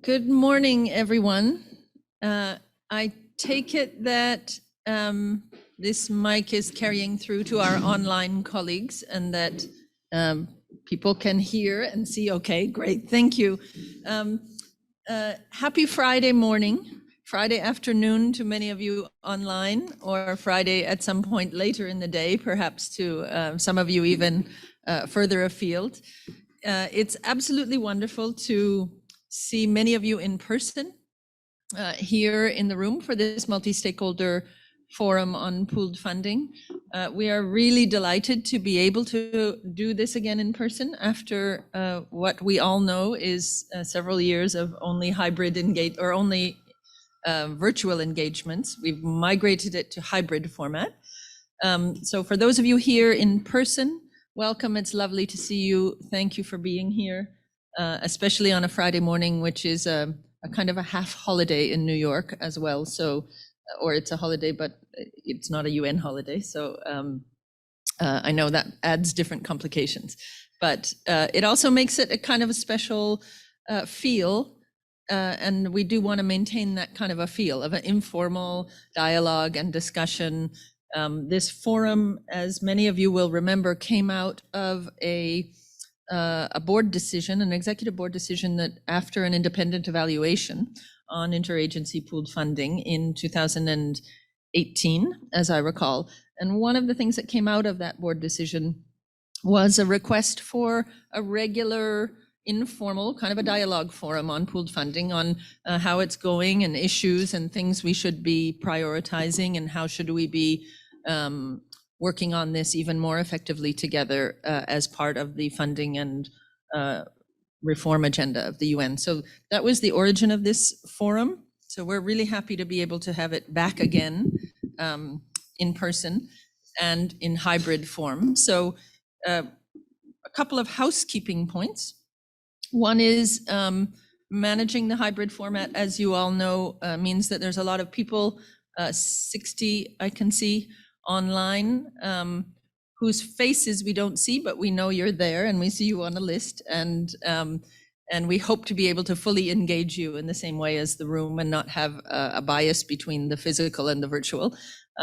Good morning, everyone. I take it that this mic is carrying through to our online colleagues and that people can hear and see. Okay, great, thank you. Happy Friday morning, Friday afternoon to many of you online, or Friday at some point later in the day, perhaps to some of you even further afield. It's absolutely wonderful to see many of you in person here in the room for this multi-stakeholder forum on pooled funding. We are really delighted to be able to do this again in person after what we all know is several years of only hybrid or only virtual engagements. We've migrated it to hybrid format. So for those of you here in person, welcome. It's lovely to see you. Thank you for being here. Especially on a Friday morning, which is a kind of a half holiday in New York as well. So, or it's a holiday, but it's not a UN holiday. So I know that adds different complications, but it also makes it a kind of a special feel. And we do want to maintain that kind of a feel of an informal dialogue and discussion. This forum, as many of you will remember, came out of a board decision, an executive board decision that after an independent evaluation on interagency pooled funding in 2018, as I recall. And one of the things that came out of that board decision was a request for a regular informal kind of a dialogue forum on pooled funding, on how it's going and issues and things we should be prioritizing and how should we be working on this even more effectively together as part of the funding and reform agenda of the UN. So that was the origin of this forum. So we're really happy to be able to have it back again in person and in hybrid form. So a couple of housekeeping points. One is managing the hybrid format, as you all know, means that there's a lot of people, 60 I can see, online, whose faces we don't see, but we know you're there and we see you on a list, and we hope to be able to fully engage you in the same way as the room and not have a bias between the physical and the virtual.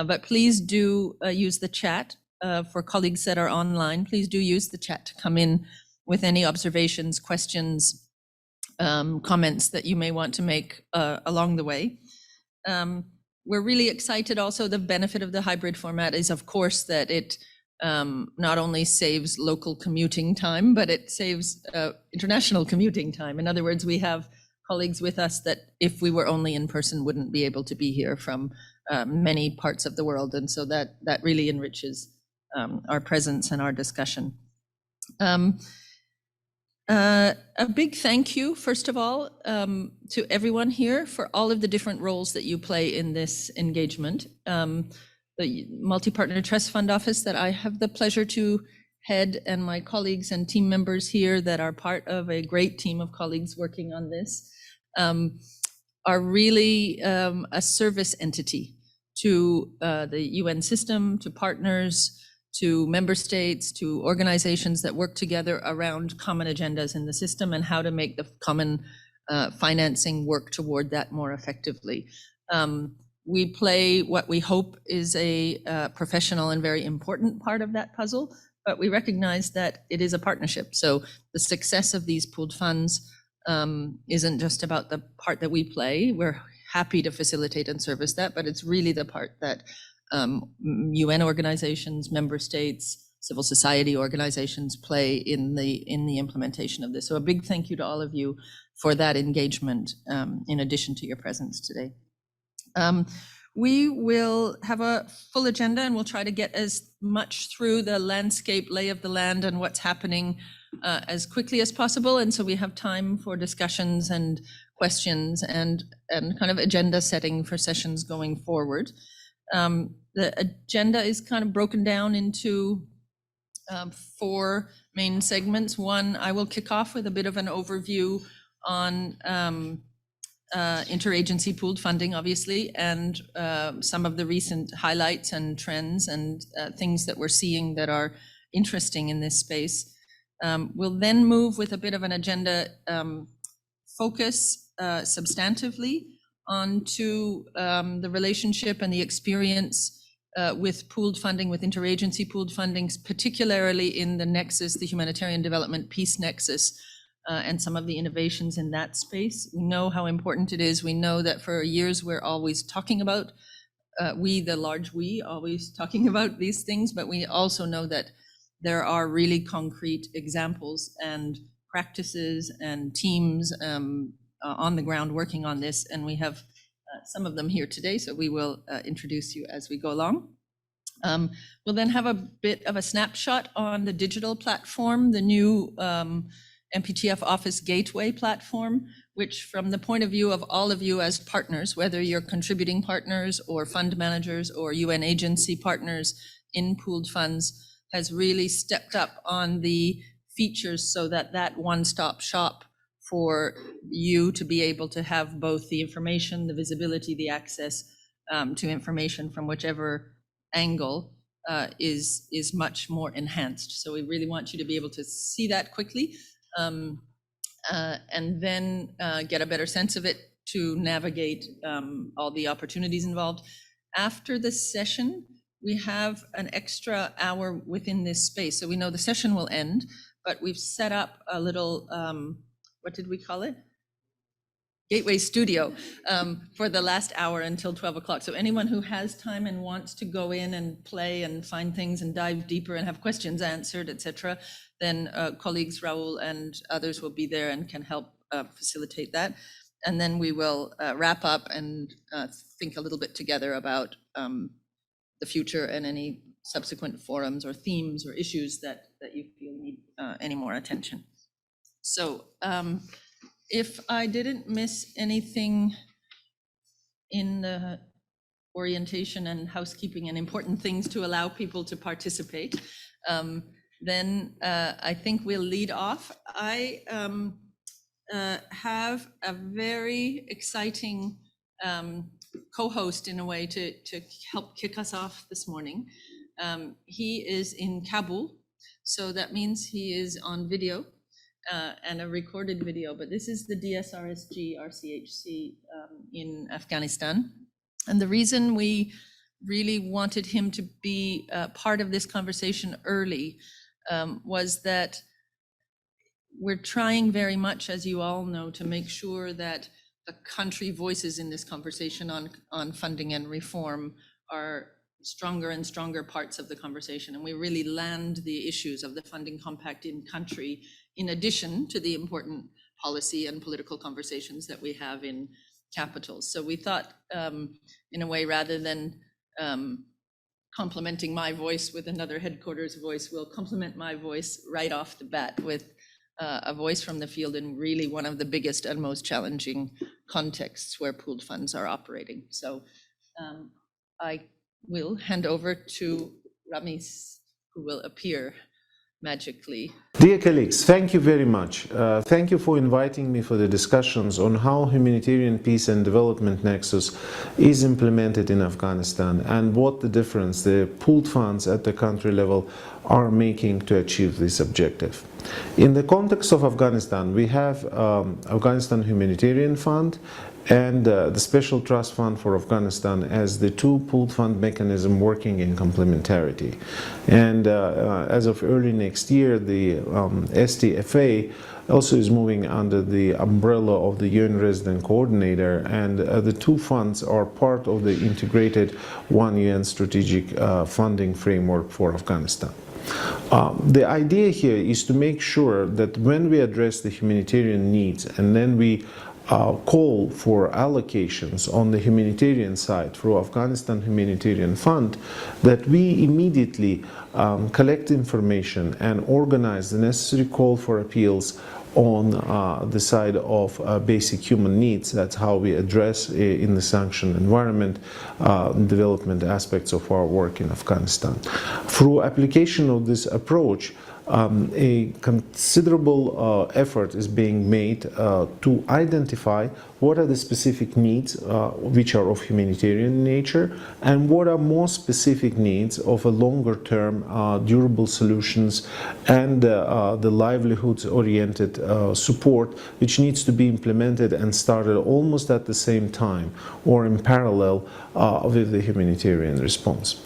But please do use the chat for colleagues that are online. Please do use the chat to come in with any observations, questions, comments that you may want to make along the way. We're really excited also. The benefit of the hybrid format is, of course, that it not only saves local commuting time, but it saves international commuting time. In other words, we have colleagues with us that if we were only in person wouldn't be able to be here from many parts of the world. And so that really enriches our presence and our discussion. A big thank you, first of all, to everyone here for all of the different roles that you play in this engagement. The Multi-Partner Trust Fund Office that I have the pleasure to head, and my colleagues and team members here that are part of a great team of colleagues working on this, are really a service entity to the UN system, to partners, to member states, to organizations that work together around common agendas in the system and how to make the common financing work toward that more effectively. We play what we hope is a professional and very important part of that puzzle, but we recognize that it is a partnership. So the success of these pooled funds isn't just about the part that we play. We're happy to facilitate and service that, but it's really the part that UN organizations, member states, civil society organizations play in the implementation of this. So a big thank you to all of you for that engagement, in addition to your presence today. We will have a full agenda and we'll try to get as much through the landscape, lay of the land and what's happening as quickly as possible. And so we have time for discussions and questions and kind of agenda setting for sessions going forward. The agenda is kind of broken down into 4 main segments. One, I will kick off with a bit of an overview on interagency pooled funding, obviously, and some of the recent highlights and trends and things that we're seeing that are interesting in this space. We'll then move with a bit of an agenda focus substantively onto the relationship and the experience with pooled funding, with interagency pooled fundings, particularly in the nexus, the humanitarian development peace nexus, and some of the innovations in that space. We know how important it is. We know that for years we're always talking about, always talking about these things, but we also know that there are really concrete examples and practices and teams on the ground working on this, and we have some of them here today, so we will introduce you as we go along. We'll then have a bit of a snapshot on the digital platform, the new MPTF Office Gateway platform, which from the point of view of all of you as partners, whether you're contributing partners or fund managers or UN agency partners in pooled funds, has really stepped up on the features so that that one-stop shop for you to be able to have both the information, the visibility, the access to information from whichever angle is much more enhanced. So we really want you to be able to see that quickly and then get a better sense of it to navigate all the opportunities involved. After the session, we have an extra hour within this space. So we know the session will end, but we've set up a little, what did we call it? Gateway Studio for the last hour until 12 o'clock. So anyone who has time and wants to go in and play and find things and dive deeper and have questions answered, etc., then colleagues Raul and others will be there and can help facilitate that. And then we will wrap up and think a little bit together about the future and any subsequent forums or themes or issues that you feel need any more attention. So if I didn't miss anything in the orientation and housekeeping and important things to allow people to participate, then I think we'll lead off. I have a very exciting co-host in a way to help kick us off this morning. He is in Kabul, so that means he is on video and a recorded video, but this is the DSRSG RCHC in Afghanistan. And the reason we really wanted him to be part of this conversation early was that we're trying very much, as you all know, to make sure that the country voices in this conversation on funding and reform are stronger and stronger parts of the conversation. And we really land the issues of the funding compact in country, in addition to the important policy and political conversations that we have in capitals. So we thought, in a way, rather than complementing my voice with another headquarters voice, we'll complement my voice right off the bat with a voice from the field in really one of the biggest and most challenging contexts where pooled funds are operating. So I will hand over to Ramis, who will appear magically. Dear colleagues, thank you very much. Thank you for inviting me for the discussions on how humanitarian peace and development nexus is implemented in Afghanistan and what the difference the pooled funds at the country level are making to achieve this objective. In the context of Afghanistan, we have Afghanistan Humanitarian Fund and the Special Trust Fund for Afghanistan as the two pooled fund mechanisms working in complementarity. And as of early next year, the STFA also is moving under the umbrella of the UN Resident Coordinator, and the two funds are part of the integrated One UN strategic funding framework for Afghanistan. The idea here is to make sure that when we address the humanitarian needs and then we call for allocations on the humanitarian side through Afghanistan Humanitarian Fund, that we immediately collect information and organize the necessary call for appeals on the side of basic human needs. That's how we address in the sanctioned environment development aspects of our work in Afghanistan. Through application of this approach, a considerable effort is being made to identify what are the specific needs which are of humanitarian nature, and what are more specific needs of a longer term durable solutions and the livelihoods oriented support, which needs to be implemented and started almost at the same time or in parallel with the humanitarian response.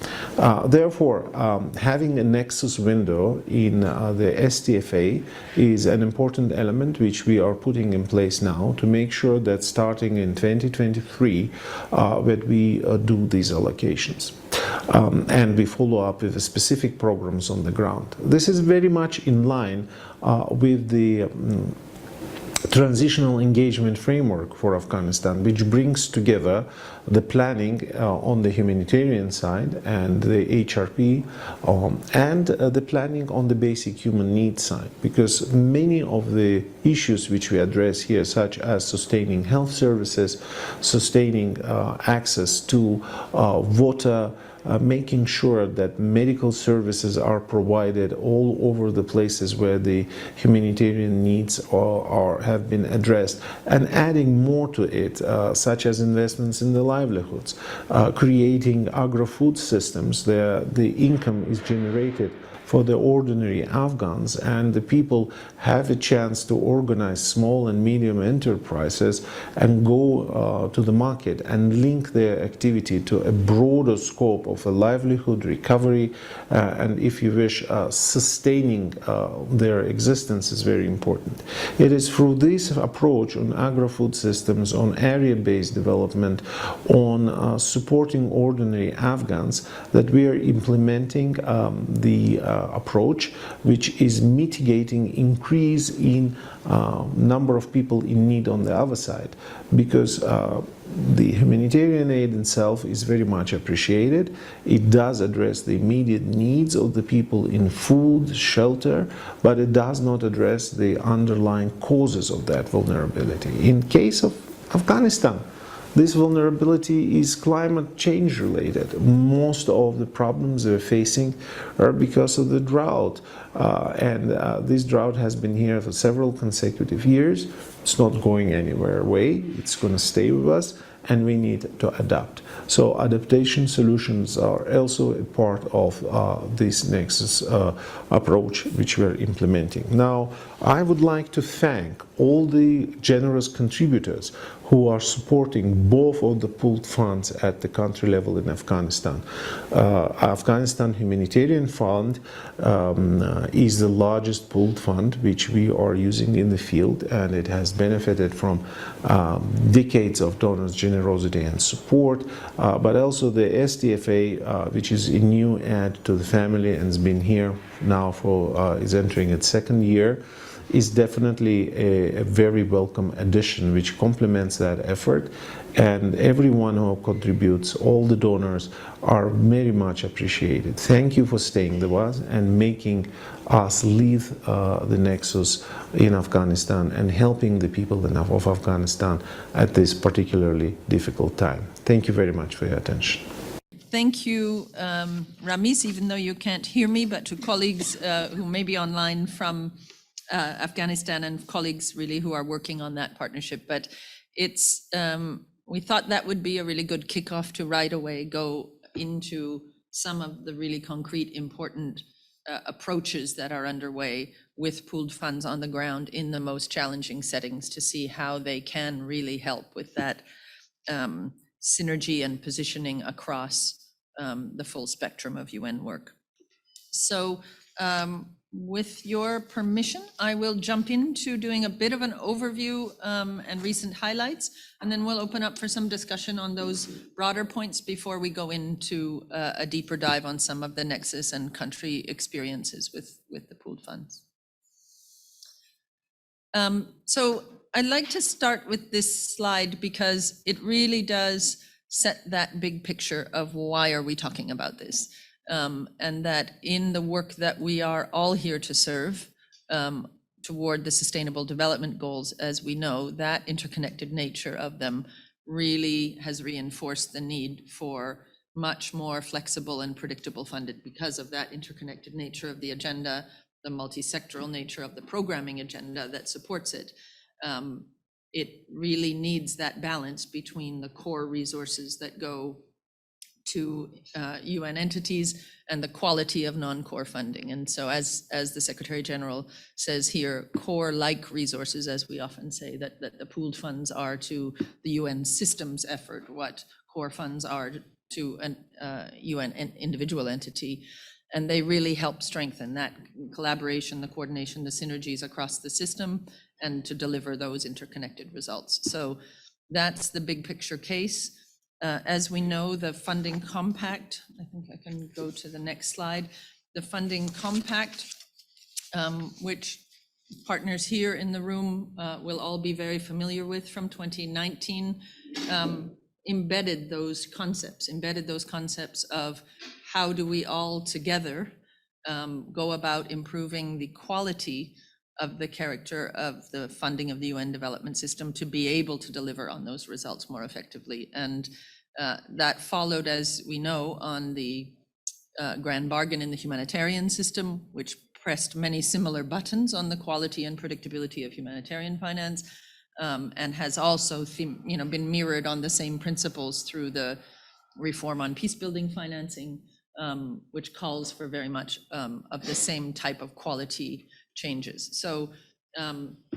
Therefore, having a nexus window in the STFA is an important element which we are putting in place now to make sure that starting in 2023 that we do these allocations. And we follow up with the specific programs on the ground. This is very much in line with the transitional engagement framework for Afghanistan, which brings together the planning on the humanitarian side and the HRP and the planning on the basic human needs side, because many of the issues which we address here, such as sustaining health services, sustaining access to water, making sure that medical services are provided all over the places where the humanitarian needs have been addressed, and adding more to it, such as investments in the livelihoods, creating agro-food systems. The income is generated for the ordinary Afghans, and the people have a chance to organize small and medium enterprises and go to the market and link their activity to a broader scope of a livelihood recovery, and if you wish, sustaining their existence is very important. It is through this approach on agro-food systems, on area-based development, on supporting ordinary Afghans that we are implementing the approach, which is mitigating increase in number of people in need on the other side, because the humanitarian aid itself is very much appreciated. It does address the immediate needs of the people in food, shelter, but it does not address the underlying causes of that vulnerability. In case of Afghanistan, this vulnerability is climate change related. Most of the problems we're facing are because of the drought, and this drought has been here for several consecutive years. It's not going anywhere away. It's going to stay with us, and we need to adapt. So adaptation solutions are also a part of this Nexus approach which we're implementing. Now, I would like to thank all the generous contributors who are supporting both of the pooled funds at the country level in Afghanistan. Afghanistan Humanitarian Fund is the largest pooled fund which we are using in the field, and it has benefited from decades of donors' generosity and support, but also the STFA, which is a new add to the family and has been here now for, is entering its second year, is definitely a very welcome addition which complements that effort, and everyone who contributes, all the donors, are very much appreciated. Thank you for staying with us and making us lead the Nexus in Afghanistan and helping the people of Afghanistan at this particularly difficult time. Thank you very much for your attention. Thank you, Ramiz, even though you can't hear me, but to colleagues who may be online from Afghanistan, and colleagues really who are working on that partnership. But it's we thought that would be a really good kickoff to right away go into some of the really concrete, important approaches that are underway with pooled funds on the ground in the most challenging settings, to see how they can really help with that synergy and positioning across the full spectrum of UN work. So with your permission, I will jump into doing a bit of an overview and recent highlights, and then we'll open up for some discussion on those broader points before we go into a deeper dive on some of the Nexus and country experiences with the pooled funds. So I'd like to start with this slide because it really does set that big picture of why are we talking about this. And that in the work that we are all here to serve toward the Sustainable Development Goals, as we know, that interconnected nature of them really has reinforced the need for much more flexible and predictable funded, because of that interconnected nature of the agenda the multi-sectoral nature of the programming agenda that supports it, it really needs that balance between the core resources that go to UN entities and the quality of non-core funding. And so as the Secretary General says here, core-like resources, as we often say, that the pooled funds are to the UN systems effort, what core funds are to an UN individual entity. And they really help strengthen that collaboration, the coordination, the synergies across the system, and to deliver those interconnected results. So that's the big picture case. As we know, the funding compact, I think I can go to the next slide. The funding compact, which partners here in the room will all be very familiar with from 2019, embedded those concepts of how do we all together go about improving the quality of the character of the funding of the UN development system to be able to deliver on those results more effectively. And that followed, as we know, on the grand bargain in the humanitarian system, which pressed many similar buttons on the quality and predictability of humanitarian finance, and has also been mirrored on the same principles through the reform on peacebuilding financing, which calls for very much of the same type of quality changes. So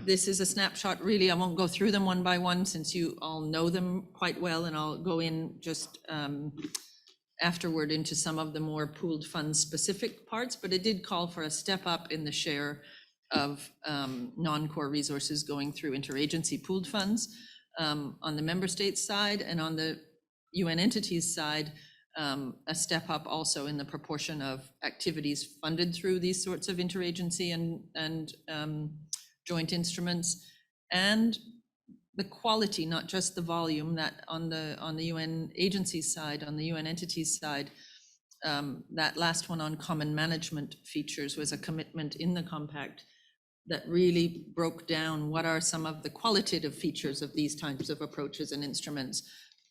this is a snapshot, really. I won't go through them one by one since you all know them quite well, and I'll go in just afterward into some of the more pooled fund specific parts, but it did call for a step up in the share of non-core resources going through interagency pooled funds on the member states side, and on the UN entities side, a step up also in the proportion of activities funded through these sorts of interagency and joint instruments, and the quality, not just the volume, that on the UN agencies side, on the UN entities side, that last one on common management features was a commitment in the compact that really broke down what are some of the qualitative features of these types of approaches and instruments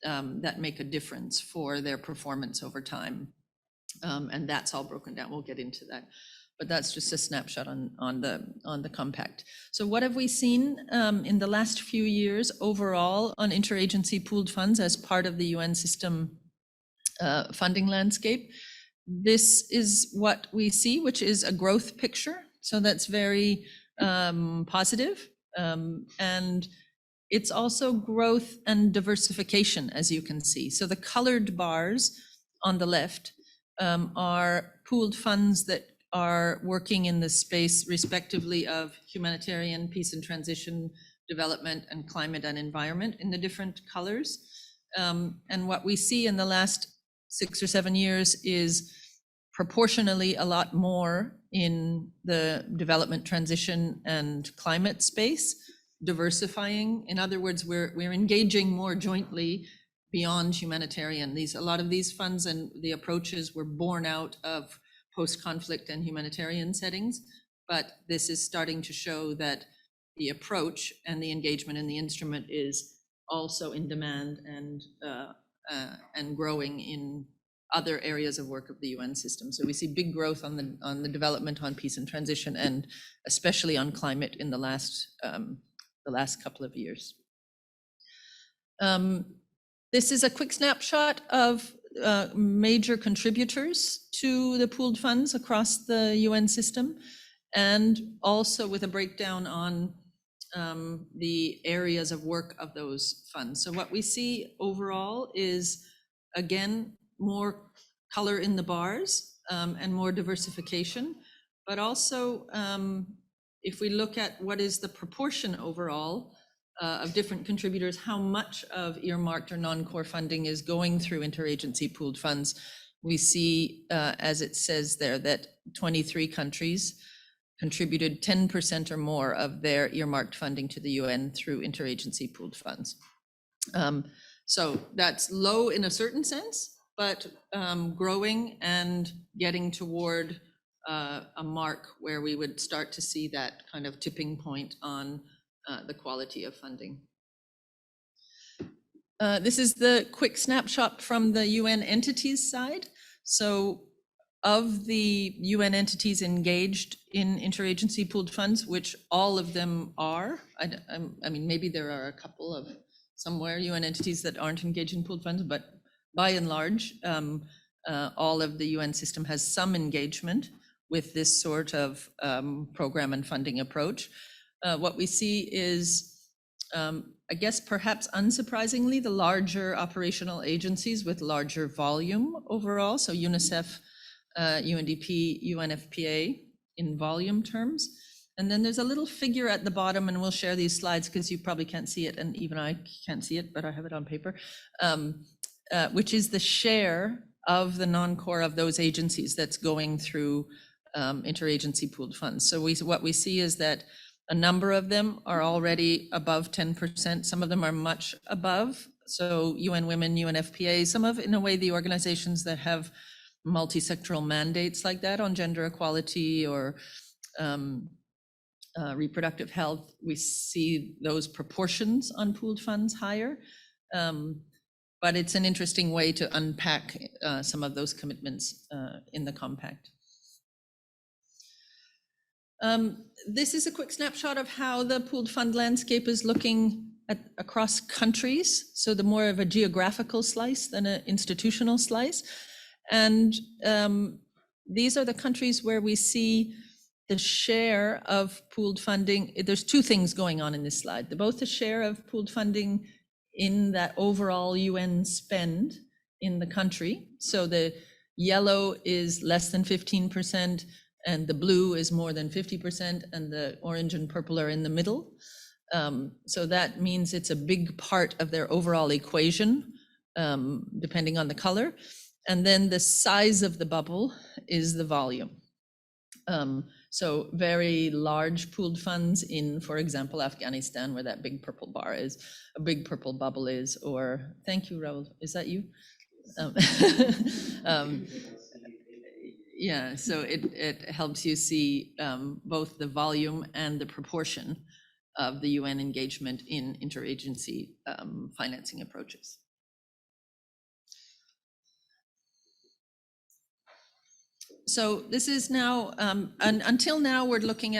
that make a difference for their performance over time. And that's all broken down. We'll get into that. But that's just a snapshot on the compact. So what have we seen in the last few years overall on interagency pooled funds as part of the UN system funding landscape? This is what we see, which is a growth picture. So that's very positive. And it's also growth and diversification, as you can see. So the colored bars on the left are pooled funds that are working in the space respectively of humanitarian, peace and transition, development, and climate and environment in the different colors. And what we see in the last 6 or 7 years is proportionally a lot more in the development, transition, and climate space, diversifying. In other words, we're engaging more jointly beyond humanitarian. A lot of these funds and the approaches were born out of post-conflict and humanitarian settings, but this is starting to show that the approach and the engagement in the instrument is also in demand and growing in other areas of work of the UN system. So we see big growth on the development, on peace and transition, and especially on climate in the last couple of years. This is a quick snapshot of major contributors to the pooled funds across the UN system, and also with a breakdown on the areas of work of those funds. So what we see overall is, again, more color in the bars and more diversification, but also if we look at what is the proportion overall of different contributors, how much of earmarked or non-core funding is going through interagency pooled funds, we see, as it says there, that 23 countries contributed 10% or more of their earmarked funding to the UN through interagency pooled funds. So that's low in a certain sense, but growing and getting toward a mark where we would start to see that kind of tipping point on the quality of funding. This is the quick snapshot from the UN entities side. So of the UN entities engaged in interagency pooled funds, which all of them are, I mean, maybe there are a couple of somewhere UN entities that aren't engaged in pooled funds, but by and large, all of the UN system has some engagement with this sort of program and funding approach. What we see is, I guess perhaps unsurprisingly, the larger operational agencies with larger volume overall, so UNICEF, UNDP, UNFPA in volume terms. And then there's a little figure at the bottom, and we'll share these slides because you probably can't see it, and even I can't see it, but I have it on paper, which is the share of the non-core of those agencies that's going through interagency pooled funds. So what we see is that a number of them are already above 10%. Some of them are much above. So UN Women, UNFPA, some of, in a way, the organizations that have multi-sectoral mandates like that on gender equality or reproductive health, we see those proportions on pooled funds higher. But it's an interesting way to unpack some of those commitments in the compact. This is a quick snapshot of how the pooled fund landscape is looking across countries. So the more of a geographical slice than an institutional slice. And these are the countries where we see the share of pooled funding. There's two things going on in this slide. Both the share of pooled funding in that overall UN spend in the country. So the yellow is less than 15%, and the blue is more than 50%, and the orange and purple are in the middle. So that means it's a big part of their overall equation, depending on the color. And then the size of the bubble is the volume. So very large pooled funds in, for example, Afghanistan, where that big purple bar is, a big purple bubble is, or, thank you, Raul, is that you? Yeah, so it helps you see both the volume and the proportion of the UN engagement in interagency financing approaches. So this is now, and until now, we were looking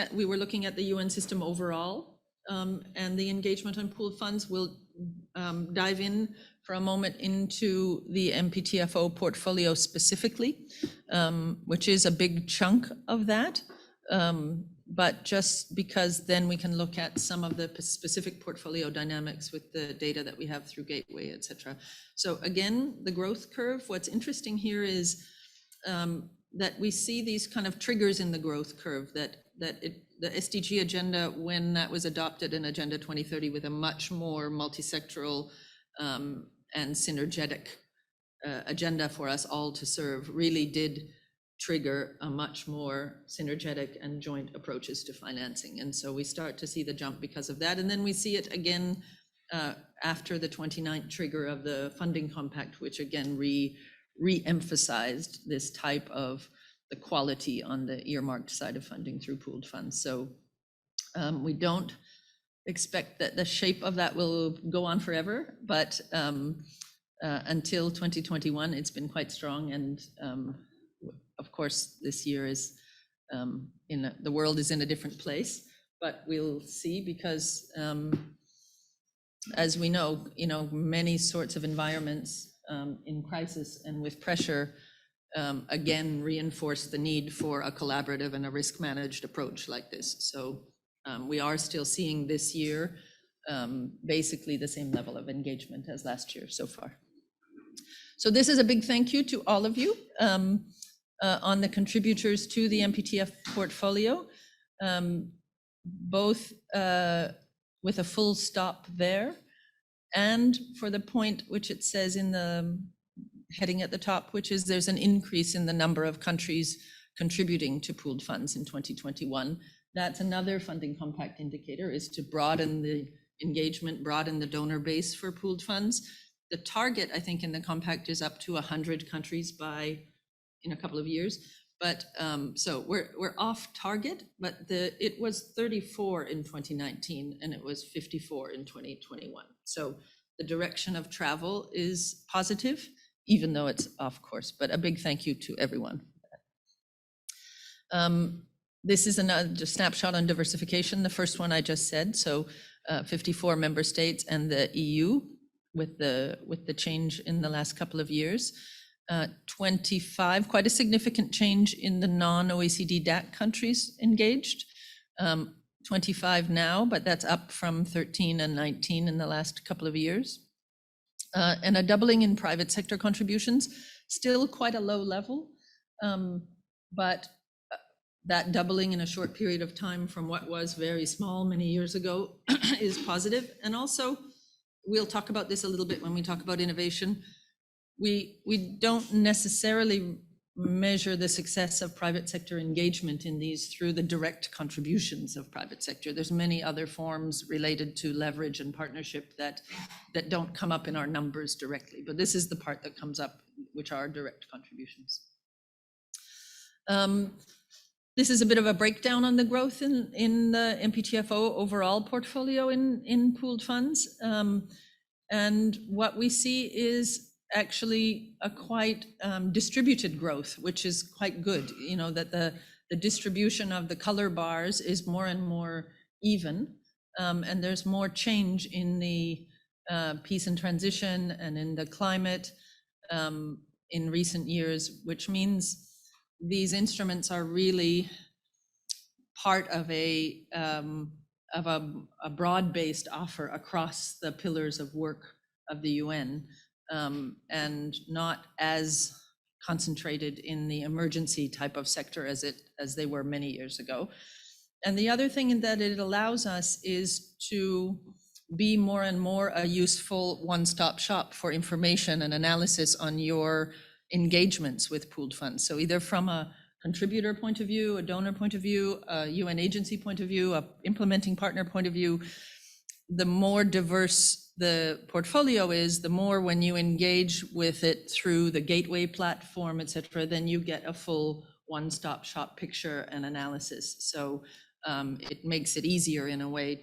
at the UN system overall, and the engagement on pooled funds. We'll dive in for a moment into the MPTFO portfolio specifically, which is a big chunk of that. But just because then we can look at some of the specific portfolio dynamics with the data that we have through Gateway, et cetera. So again, the growth curve, what's interesting here is that we see these kind of triggers in the growth curve, that the SDG agenda, when that was adopted in Agenda 2030 with a much more multi-sectoral and synergetic agenda for us all to serve, really did trigger a much more synergetic and joint approaches to financing. And so we start to see the jump because of that. And then we see it again after the 29th trigger of the funding compact, which again re-emphasized this type of the quality on the earmarked side of funding through pooled funds. So we don't expect that the shape of that will go on forever, but until 2021, it's been quite strong. And of course, this year is the world is in a different place, but we'll see because as we know, many sorts of environments in crisis and with pressure, again, reinforce the need for a collaborative and a risk-managed approach like this. So we are still seeing this year basically the same level of engagement as last year so far. So this is a big thank you to all of you on the contributors to the MPTF portfolio, both with a full stop there, and for the point which it says in the heading at the top, which is there's an increase in the number of countries contributing to pooled funds in 2021. That's another funding compact indicator, is to broaden the engagement, broaden the donor base for pooled funds. The target, I think, in the compact is up to 100 countries in a couple of years. But so we're off target, but it was 34 in 2019 and it was 54 in 2021. So the direction of travel is positive, even though it's off course. But a big thank you to everyone. This is another snapshot on diversification. The first one I just said, so 54 member states and the EU with the change in the last couple of years. 25, quite a significant change in the non-OECD DAC countries engaged. 25 now, but that's up from 13 and 19 in the last couple of years. And a doubling in private sector contributions, still quite a low level, but that doubling in a short period of time from what was very small many years ago is positive. And also, we'll talk about this a little bit when we talk about innovation. We don't necessarily measure the success of private sector engagement in these through the direct contributions of private sector. There's many other forms related to leverage and partnership that don't come up in our numbers directly, but this is the part that comes up, which are direct contributions. This is a bit of a breakdown on the growth in the MPTFO overall portfolio in pooled funds. And what we see is actually a quite distributed growth, which is quite good. You know, that the distribution of the color bars is more and more even, and there's more change in the peace and transition and in the climate in recent years, which means these instruments are really part of a broad-based offer across the pillars of work of the UN, and not as concentrated in the emergency type of sector as they were many years ago. And the other thing that it allows us is to be more and more a useful one-stop shop for information and analysis on your engagements with pooled funds. So either from a contributor point of view, a donor point of view, a UN agency point of view, a implementing partner point of view, the more diverse the portfolio is, the more when you engage with it through the gateway platform, et cetera, then you get a full one-stop shop picture and analysis. So it makes it easier in a way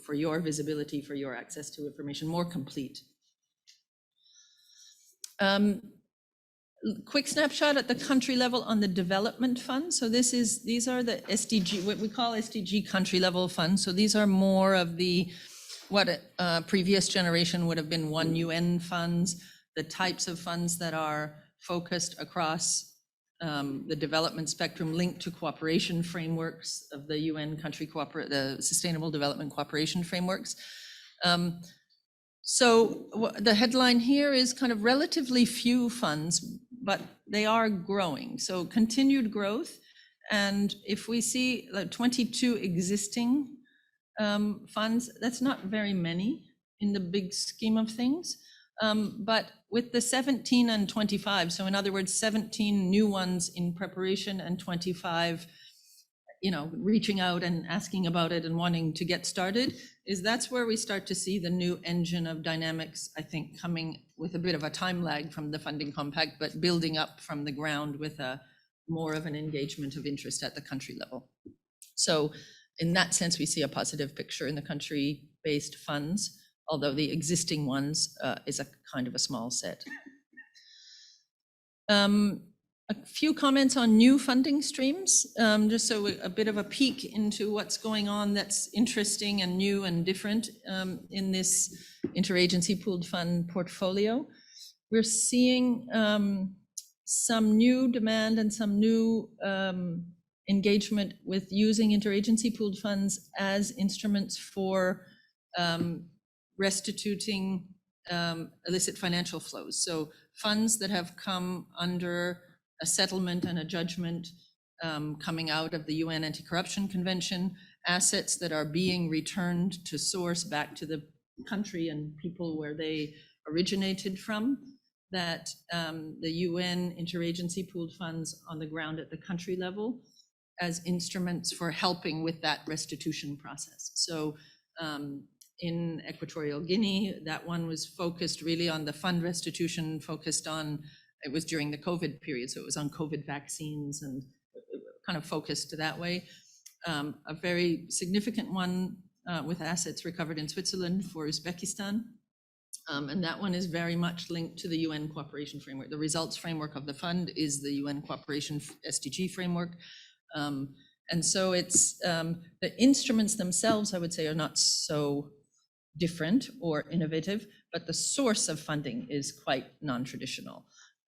for your visibility, for your access to information, more complete. Quick snapshot at the country level on the development fund. So these are the SDG, what we call SDG country level funds. So these are more of what previous generation would have been one UN funds, the types of funds that are focused across the development spectrum, linked to cooperation frameworks of the UN the Sustainable Development Cooperation Frameworks. So the headline here is kind of relatively few funds, but they are growing. So continued growth. And if we see like 22 existing funds, that's not very many in the big scheme of things. But with the 17 and 25, so in other words, 17 new ones in preparation and 25, you know, reaching out and asking about it and wanting to get started, that's where we start to see the new engine of dynamics, I think, coming with a bit of a time lag from the funding compact, but building up from the ground with more of an engagement of interest at the country level. So in that sense, we see a positive picture in the country-based funds, although the existing ones is a kind of a small set. A few comments on new funding streams, just so a bit of a peek into what's going on that's interesting and new and different in this interagency pooled fund portfolio. We're seeing some new demand and some new engagement with using interagency pooled funds as instruments for restituting illicit financial flows. So funds that have come under a settlement and a judgment coming out of the UN Anti-Corruption Convention, assets that are being returned to source back to the country and people where they originated from, that the UN interagency pooled funds on the ground at the country level as instruments for helping with that restitution process. So in Equatorial Guinea, that one was focused really on the fund restitution, focused on, it was during the COVID period, so it was on COVID vaccines and kind of focused that way. A very significant one with assets recovered in Switzerland for Uzbekistan. And that one is very much linked to the UN cooperation framework. The results framework of the fund is the UN cooperation SDG framework. And so it's the instruments themselves, I would say, are not so different or innovative, but the source of funding is quite non-traditional.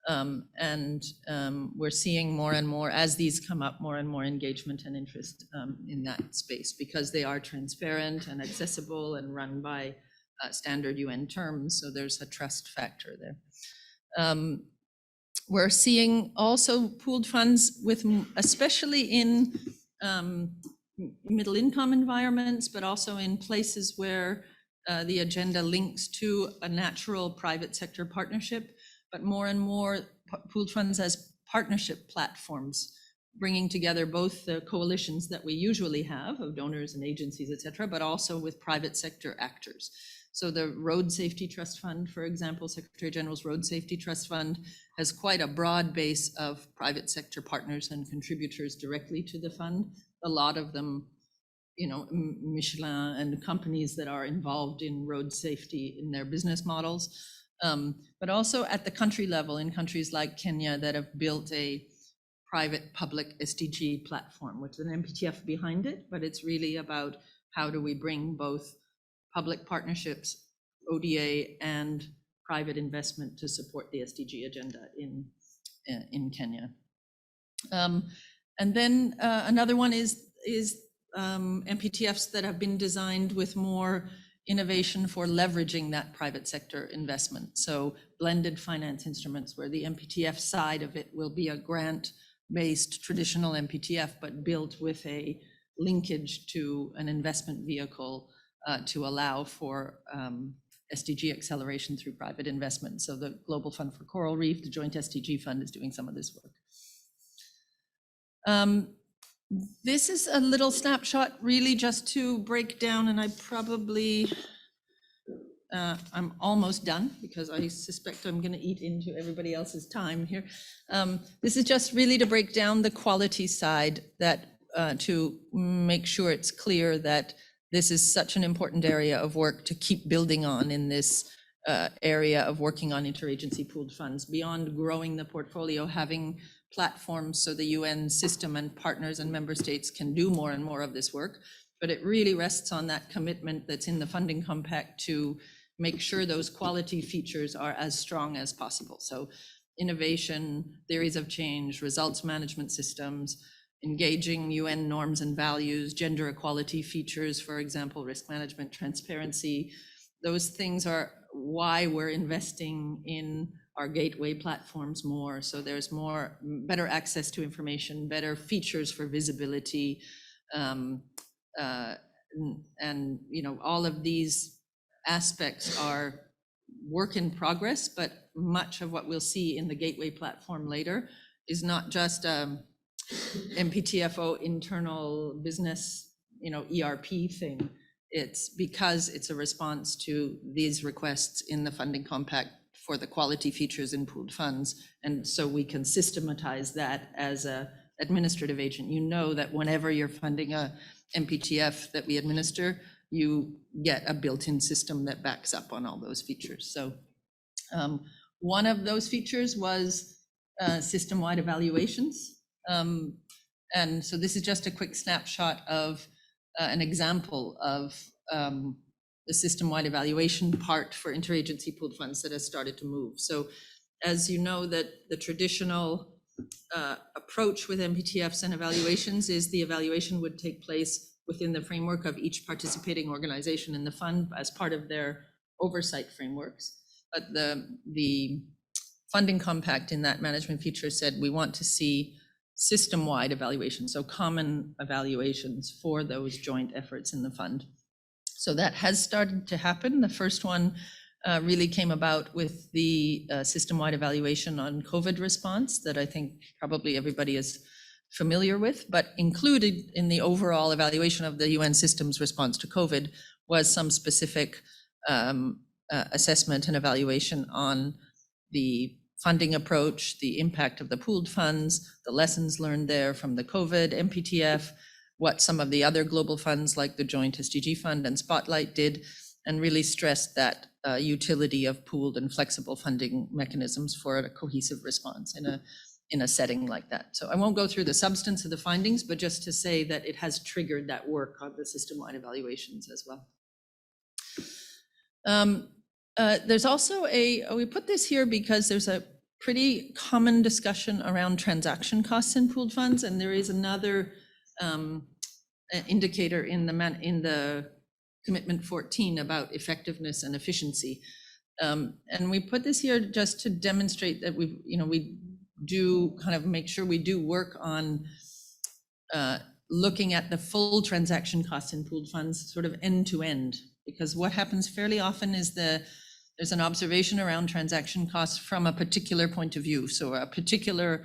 We're seeing more and more, as these come up, more and more engagement and interest in that space, because they are transparent and accessible and run by standard UN terms. So there's a trust factor there. We're seeing also pooled funds with, especially in middle income environments, but also in places where the agenda links to a natural private sector partnership, but more and more pooled funds as partnership platforms, bringing together both the coalitions that we usually have of donors and agencies, et cetera, but also with private sector actors. So the Road Safety Trust Fund, for example, Secretary General's Road Safety Trust Fund has quite a broad base of private sector partners and contributors directly to the fund. A lot of them, you know, Michelin and companies that are involved in road safety in their business models, but also at the country level in countries like Kenya that have built a private public SDG platform with an MPTF behind it, but it's really about how do we bring both public partnerships, ODA, and private investment to support the SDG agenda in Kenya. And then another one is MPTFs that have been designed with more innovation for leveraging that private sector investment. So blended finance instruments where the MPTF side of it will be a grant-based traditional MPTF, but built with a linkage to an investment vehicle to allow for SDG acceleration through private investment. So the Global Fund for Coral Reef, the Joint SDG Fund, is doing some of this work. This is a little snapshot really just to break down, and I'm almost done because I suspect I'm going to eat into everybody else's time here. This is just really to break down the quality side, that to make sure it's clear that this is such an important area of work to keep building on in this area of working on interagency pooled funds, beyond growing the portfolio, having platforms so the UN system and partners and member states can do more and more of this work. But it really rests on that commitment that's in the funding compact to make sure those quality features are as strong as possible. So innovation, theories of change, results management systems, engaging UN norms and values, gender equality features, for example, risk management, transparency. Those things are why we're investing in our gateway platforms more. So there's better access to information, better features for visibility, and you know, all of these aspects are work in progress, but much of what we'll see in the gateway platform later is not just MPTFO internal business, you know, ERP thing. It's because it's a response to these requests in the funding compact for the quality features in pooled funds. And so we can systematize that as a administrative agent. You know that whenever you're funding a MPTF that we administer, you get a built-in system that backs up on all those features. So one of those features was system-wide evaluations. And so this is just a quick snapshot of an example of the system-wide evaluation part for interagency pooled funds that has started to move. So as you know, that the traditional approach with MPTFs and evaluations is the evaluation would take place within the framework of each participating organization in the fund as part of their oversight frameworks. But the funding compact in that management feature said we want to see system-wide evaluations, so common evaluations for those joint efforts in the fund. So that has started to happen. The first one really came about with the system-wide evaluation on COVID response that I think probably everybody is familiar with, but included in the overall evaluation of the UN system's response to COVID was some specific assessment and evaluation on the funding approach, the impact of the pooled funds, the lessons learned there from the COVID MPTF, what some of the other global funds like the Joint SDG Fund and Spotlight did, and really stressed that utility of pooled and flexible funding mechanisms for a cohesive response in a setting like that. So I won't go through the substance of the findings, but just to say that it has triggered that work on the system-wide evaluations as well. There's also we put this here because there's a pretty common discussion around transaction costs in pooled funds, and there is another indicator in the commitment 14 about effectiveness and efficiency. And we put this here just to demonstrate that we do kind of make sure we do work on looking at the full transaction costs in pooled funds sort of end to end, because what happens fairly often is there's an observation around transaction costs from a particular point of view. So a particular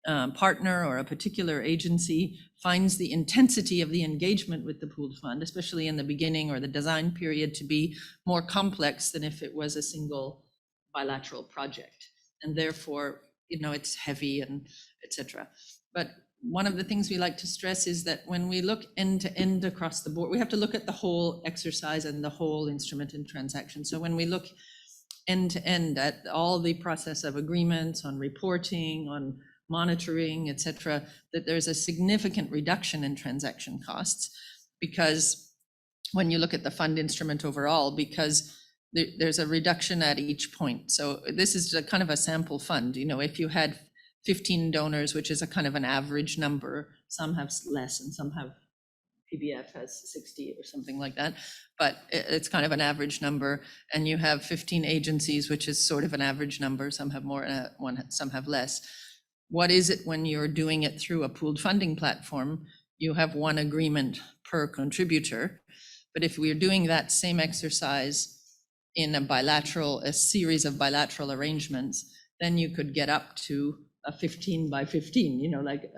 partner or a particular agency finds the intensity of the engagement with the pooled fund, especially in the beginning or the design period, to be more complex than if it was a single bilateral project. And therefore, it's heavy and etc. But one of the things we like to stress is that when we look end to end across the board, we have to look at the whole exercise and the whole instrument and transaction. So when we look end to end at all the process of agreements, on reporting, on monitoring, etc., that there's a significant reduction in transaction costs, because when you look at the fund instrument overall, because there's a reduction at each point. So this is a kind of a sample fund. If you had 15 donors, which is a kind of an average number, some have less and some have, PBF has 60 or something like that, but it's kind of an average number. And you have 15 agencies, which is sort of an average number. Some have more, some have less. What is it when you're doing it through a pooled funding platform? You have one agreement per contributor. But if we're doing that same exercise in a series of bilateral arrangements, then you could get up to a 15 by 15, like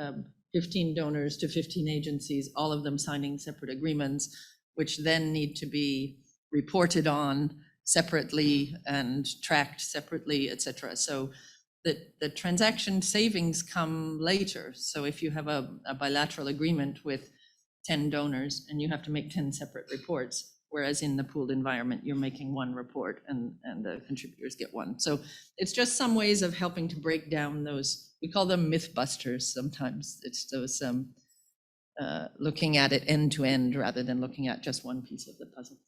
15 donors to 15 agencies, all of them signing separate agreements, which then need to be reported on separately and tracked separately, etc. So the transaction savings come later. So if you have a bilateral agreement with 10 donors and you have to make 10 separate reports, whereas in the pooled environment, you're making one report and the contributors get one. So it's just some ways of helping to break down those, we call them myth busters sometimes. It's those looking at it end to end rather than looking at just one piece of the puzzle.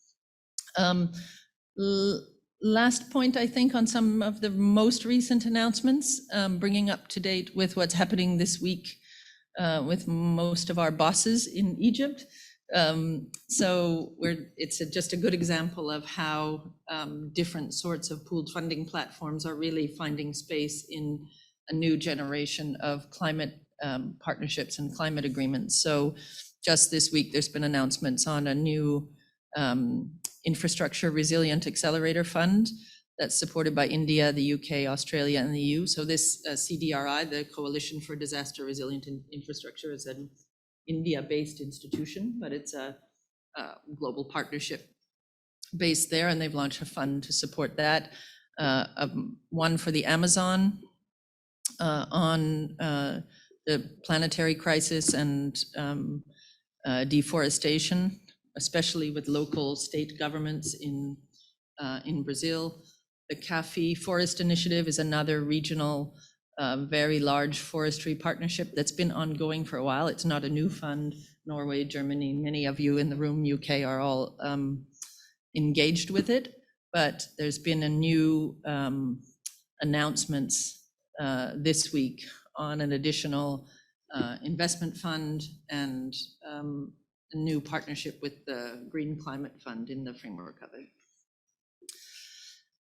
Last point, I think, on some of the most recent announcements, bringing up to date with what's happening this week with most of our bosses in Egypt. So it's just a good example of how different sorts of pooled funding platforms are really finding space in a new generation of climate partnerships and climate agreements. So just this week, there's been announcements on a new infrastructure resilient accelerator fund that's supported by India, the UK, Australia, and the EU. So this CDRI, the Coalition for Disaster Resilient Infrastructure, is an India-based institution, but it's a global partnership based there, and they've launched a fund to support that. One for the Amazon on the planetary crisis and deforestation, especially with local state governments in Brazil. The CAFI Forest Initiative is another regional, very large forestry partnership that's been ongoing for a while. It's not a new fund. Norway, Germany, many of you in the room, UK, are all engaged with it. But there's been a new announcements this week on an additional investment fund and a new partnership with the Green Climate Fund in the framework of it.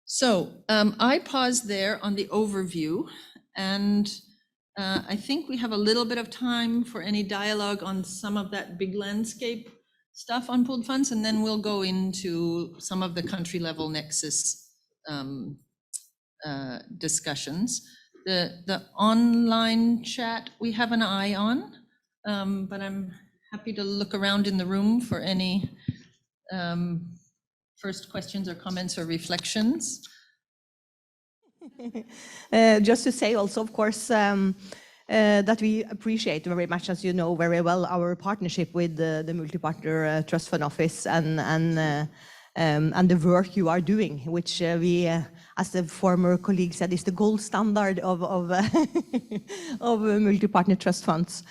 So I pause there on the overview, and I think we have a little bit of time for any dialogue on some of that big landscape stuff on pooled funds, and then we'll go into some of the country level nexus discussions. The online chat we have an eye on, but I'm happy to look around in the room for any first questions or comments or reflections. Just to say also, of course, that we appreciate very much, as you know very well, our partnership with the Multi-Partner Trust Fund Office and and the work you are doing, which we, as the former colleague said, is the gold standard of of multi-partner trust funds.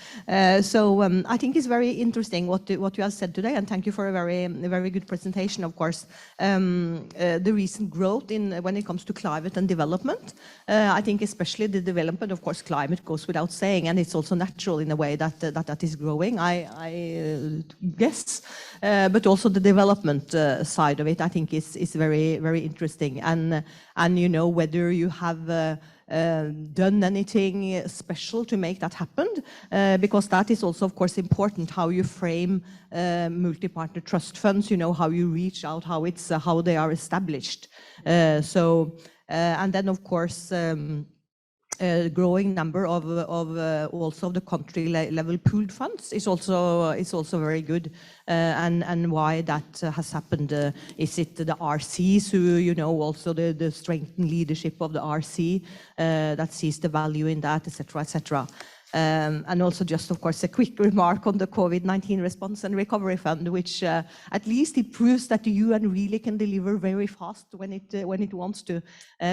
So I think it's very interesting what you have said today, and thank you for a very good presentation. Of course, the recent growth when it comes to climate and development. I think especially the development, of course, climate goes without saying, and it's also natural in a way that is growing. I guess, but also the development side of it, I think is very interesting. And you know, whether you have done anything special to make that happen, because that is also, of course, important, how you frame multi-partner trust funds, you know, how you reach out, how they are established. And then, of course, growing number of also the country level pooled funds is also very good, and why that has happened. Is it the RCs who, you know, also the strengthened leadership of the RC that sees the value in that, etc., etc. And also just, of course, a quick remark on the COVID-19 Response and Recovery Fund, which at least it proves that the UN really can deliver very fast when it wants to.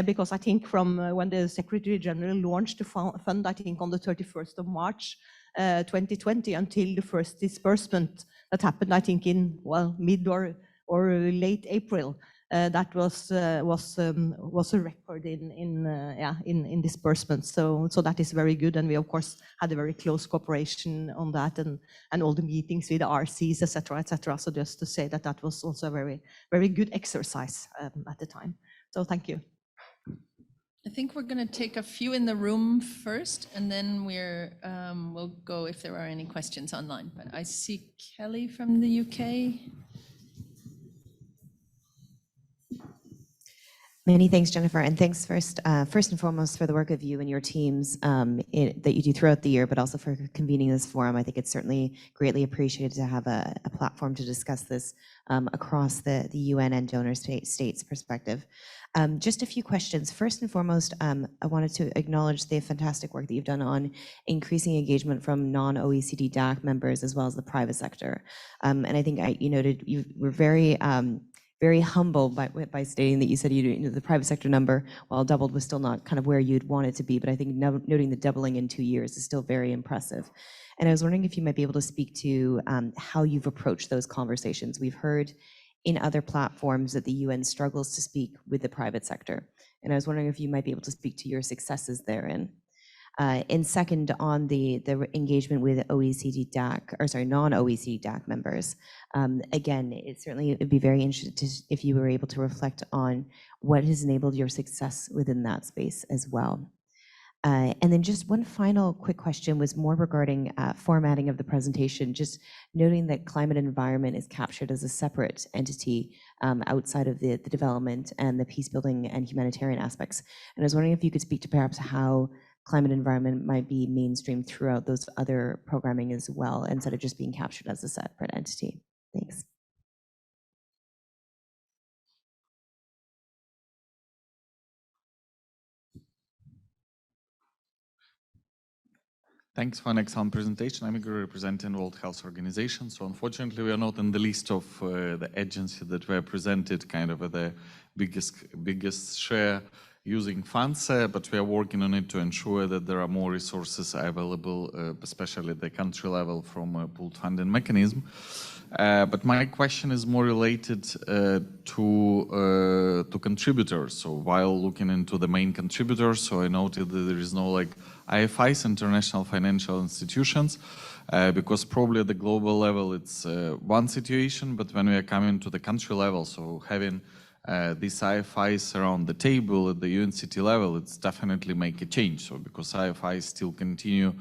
Because I think from when the Secretary General launched the fund, I think on the 31st of March 2020, until the first disbursement that happened, I think in, well, mid or late April. That was a record in disbursements. So that is very good, and we of course had a very close cooperation on that, and all the meetings with the RCs, etc., etc. So just to say that was also a very good exercise at the time. So thank you. I think we're going to take a few in the room first, and then we'll go if there are any questions online. But I see Kelly from the UK. Many thanks, Jennifer, and thanks first and foremost for the work of you and your teams that you do throughout the year, but also for convening this forum. I think it's certainly greatly appreciated to have a platform to discuss this across the UN and donor states perspective. Just a few questions. First and foremost, I wanted to acknowledge the fantastic work that you've done on increasing engagement from non-OECD DAC members as well as the private sector. And I think you noted you were very humble by stating that you said the private sector number, while doubled, was still not kind of where you'd want it to be. But I think noting the doubling in 2 years is still very impressive. And I was wondering if you might be able to speak to how you've approached those conversations. We've heard in other platforms that the UN struggles to speak with the private sector. And I was wondering if you might be able to speak to your successes therein. And second, on the engagement with OECD DAC, or sorry, non-OECD DAC members, again, it'd be very interesting if you were able to reflect on what has enabled your success within that space as well. And then just one final quick question was more regarding formatting of the presentation, just noting that climate and environment is captured as a separate entity outside of the development and the peace building and humanitarian aspects. And I was wondering if you could speak to perhaps how climate and environment might be mainstreamed throughout those other programming as well, instead of just being captured as a separate entity. Thanks. Thanks for an excellent presentation. I'm Igor, representing World Health Organization. So unfortunately, we are not in the list of the agencies that were presented kind of the biggest share using funds, but we are working on it to ensure that there are more resources available, especially at the country level, from a pooled funding mechanism. But my question is more related to contributors. So while looking into the main contributors, so I noted that there is no like IFIs, international financial institutions, because probably at the global level it's one situation, but when we are coming to the country level, so having these IFIs around the table at the UNCT level, it's definitely make a change. So because IFIs still continue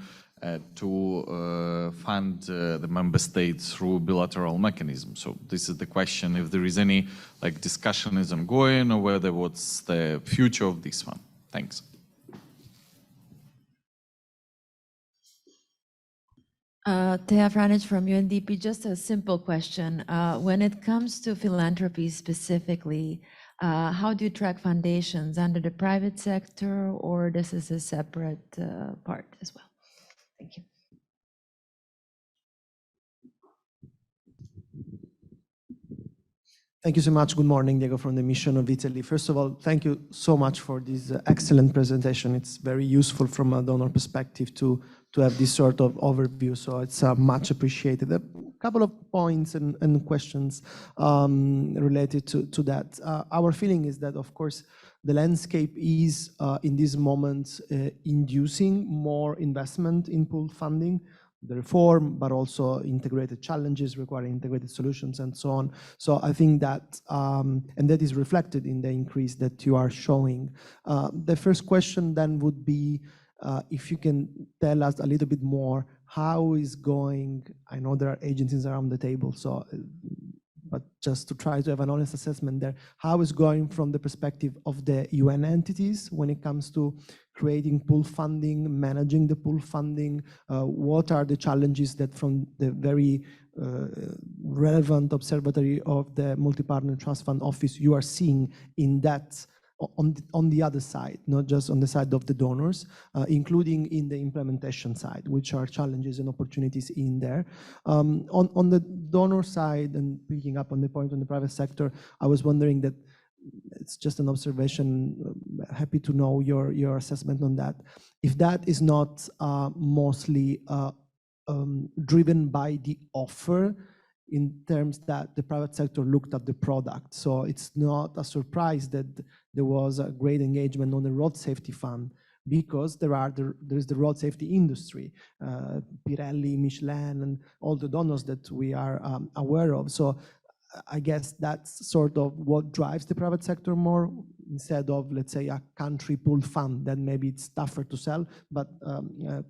to fund the member states through bilateral mechanisms. So this is the question, if there is any like discussion is ongoing, or whether what's the future of this one. Thanks. Thea Franich from UNDP. Just a simple question. When it comes to philanthropy specifically, how do you track foundations under the private sector, or this is a separate part as well? Thank you. Thank you so much. Good morning, Diego from the Mission of Italy. First of all, thank you so much for this excellent presentation. It's very useful from a donor perspective to have this sort of overview, so it's much appreciated. A couple of points and questions related to that. Our feeling is that, of course, the landscape is, in this moment, inducing more investment in pooled funding, the reform, but also integrated challenges requiring integrated solutions and so on. So I think that, and that is reflected in the increase that you are showing. The first question then would be, if you can tell us a little bit more, how is going, I know there are agencies around the table, so, but just to try to have an honest assessment there, how is going from the perspective of the UN entities when it comes to creating pool funding, managing the pool funding? What are the challenges that from the very relevant observatory of the Multi-Partner Trust Fund Office you are seeing in that, on the other side, not just on the side of the donors, including in the implementation side, which are challenges and opportunities in there. On the donor side, and picking up on the point on the private sector, I was wondering that, it's just an observation, happy to know your assessment on that. If that is not mostly driven by the offer, in terms that the private sector looked at the product. So it's not a surprise that there was a great engagement on the road safety fund, because there's the road safety industry, Pirelli, Michelin, and all the donors that we are aware of. So I guess that's sort of what drives the private sector more, instead of, let's say, a country pool fund, then maybe it's tougher to sell, but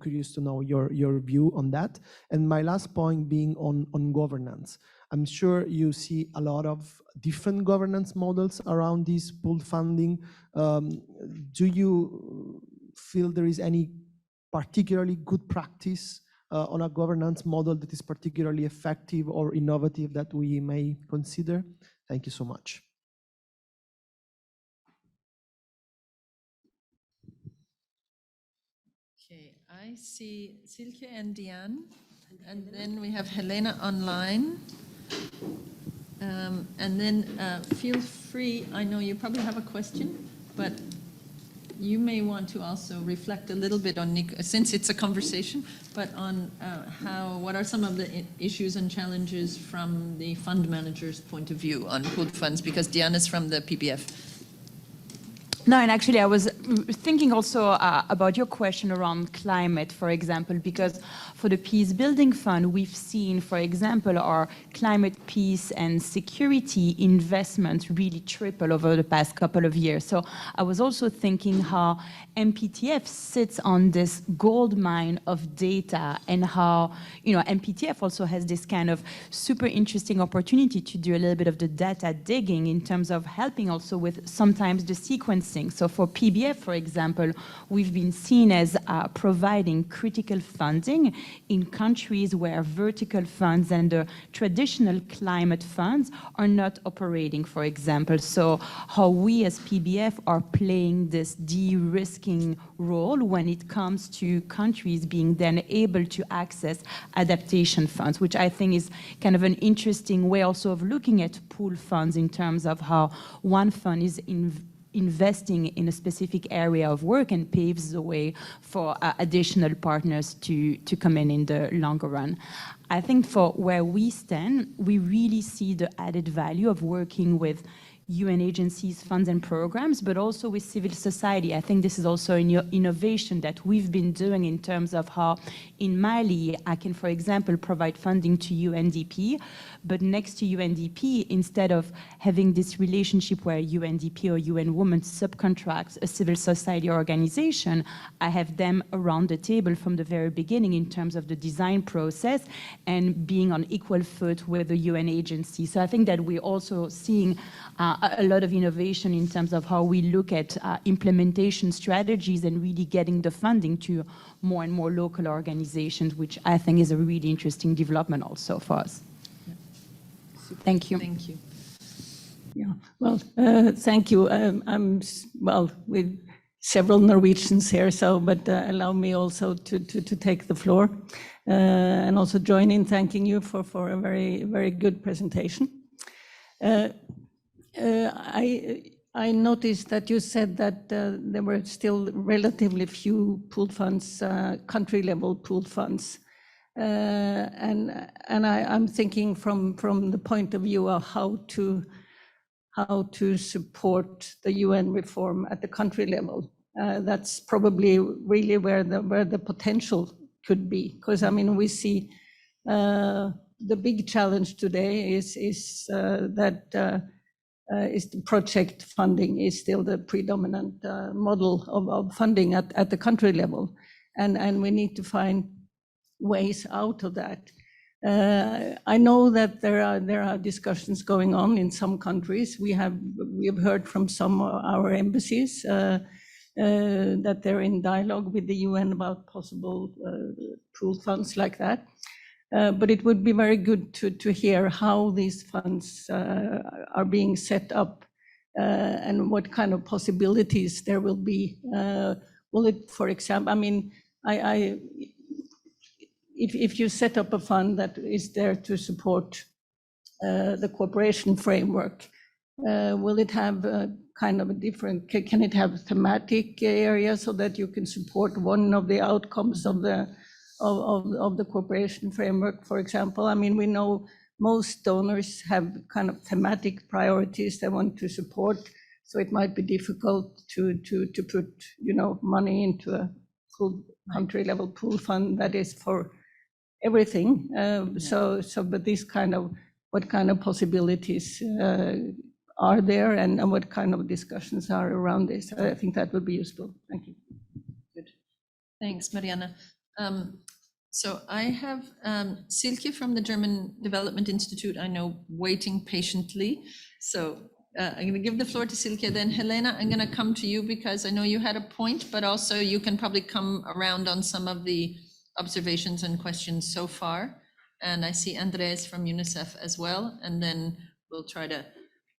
curious to know your view on that. And my last point being on governance. I'm sure you see a lot of different governance models around this pool funding. Do you feel there is any particularly good practice on a governance model that is particularly effective or innovative that we may consider? Thank you so much. Okay, I see Silke and Diane, and then we have Helena online. And then feel free, I know you probably have a question, but you may want to also reflect a little bit on, since it's a conversation, but on what are some of the issues and challenges from the fund manager's point of view on pooled funds, because Diane is from the PBF. No, and actually I was thinking also about your question around climate, for example, because for the Peace Building Fund, we've seen, for example, our climate, peace and security investments really triple over the past couple of years. So I was also thinking how MPTF sits on this gold mine of data, and how, you know, MPTF also has this kind of super interesting opportunity to do a little bit of the data digging in terms of helping also with sometimes the sequencing. So for PBF, for example, we've been seen as providing critical funding in countries where vertical funds and the traditional climate funds are not operating, for example. So how we as PBF are playing this de-risking role when it comes to countries being then able to access adaptation funds, which I think is kind of an interesting way also of looking at pool funds in terms of how one fund is investing in a specific area of work and paves the way for additional partners to come in the longer run. I think for where we stand, we really see the added value of working with UN agencies, funds and programs, but also with civil society. I think this is also an innovation that we've been doing in terms of how in Mali, I can, for example, provide funding to UNDP, but next to UNDP, instead of having this relationship where UNDP or UN Women subcontracts a civil society organization, I have them around the table from the very beginning in terms of the design process and being on equal foot with the UN agency. So I think that we're also seeing a lot of innovation in terms of how we look at implementation strategies and really getting the funding to more and more local organizations, which I think is a really interesting development also for us. Yeah. Thank you. Thank you. Yeah, well, thank you. I'm, well, with several Norwegians here, so, but allow me also to take the floor and also join in thanking you for a very, very good presentation. Uh, I noticed that you said that there were still relatively few pooled funds, country-level pooled funds. And I'm thinking from the point of view of how to support the UN reform at the country level. That's probably really where the potential could be, because I mean we see the big challenge today is that the project funding is still the predominant model of funding at the country level, and we need to find ways out of that. I know that there are discussions going on in some countries. We have heard from some of our embassies that they're in dialogue with the UN about possible pooled funds like that. But it would be very good to hear how these funds are being set up and what kind of possibilities there will be. Will it, for example, I mean, if you set up a fund that is there to support the cooperation framework, will it have kind of a different, can it have thematic areas so that you can support one of the outcomes of the cooperation framework, for example? I mean, we know most donors have kind of thematic priorities they want to support, so it might be difficult to put, you know, money into a full country level pool fund that is for everything. But this kind of, what kind of possibilities are there, and what kind of discussions are around this? I think that would be useful. Thank you. Good. Thanks, Mariana. So I have Silke from the German Development Institute, I know, waiting patiently. So I'm going to give the floor to Silke, then Helena, I'm going to come to you because I know you had a point, but also you can probably come around on some of the observations and questions so far. And I see Andres from UNICEF as well, and then we'll try to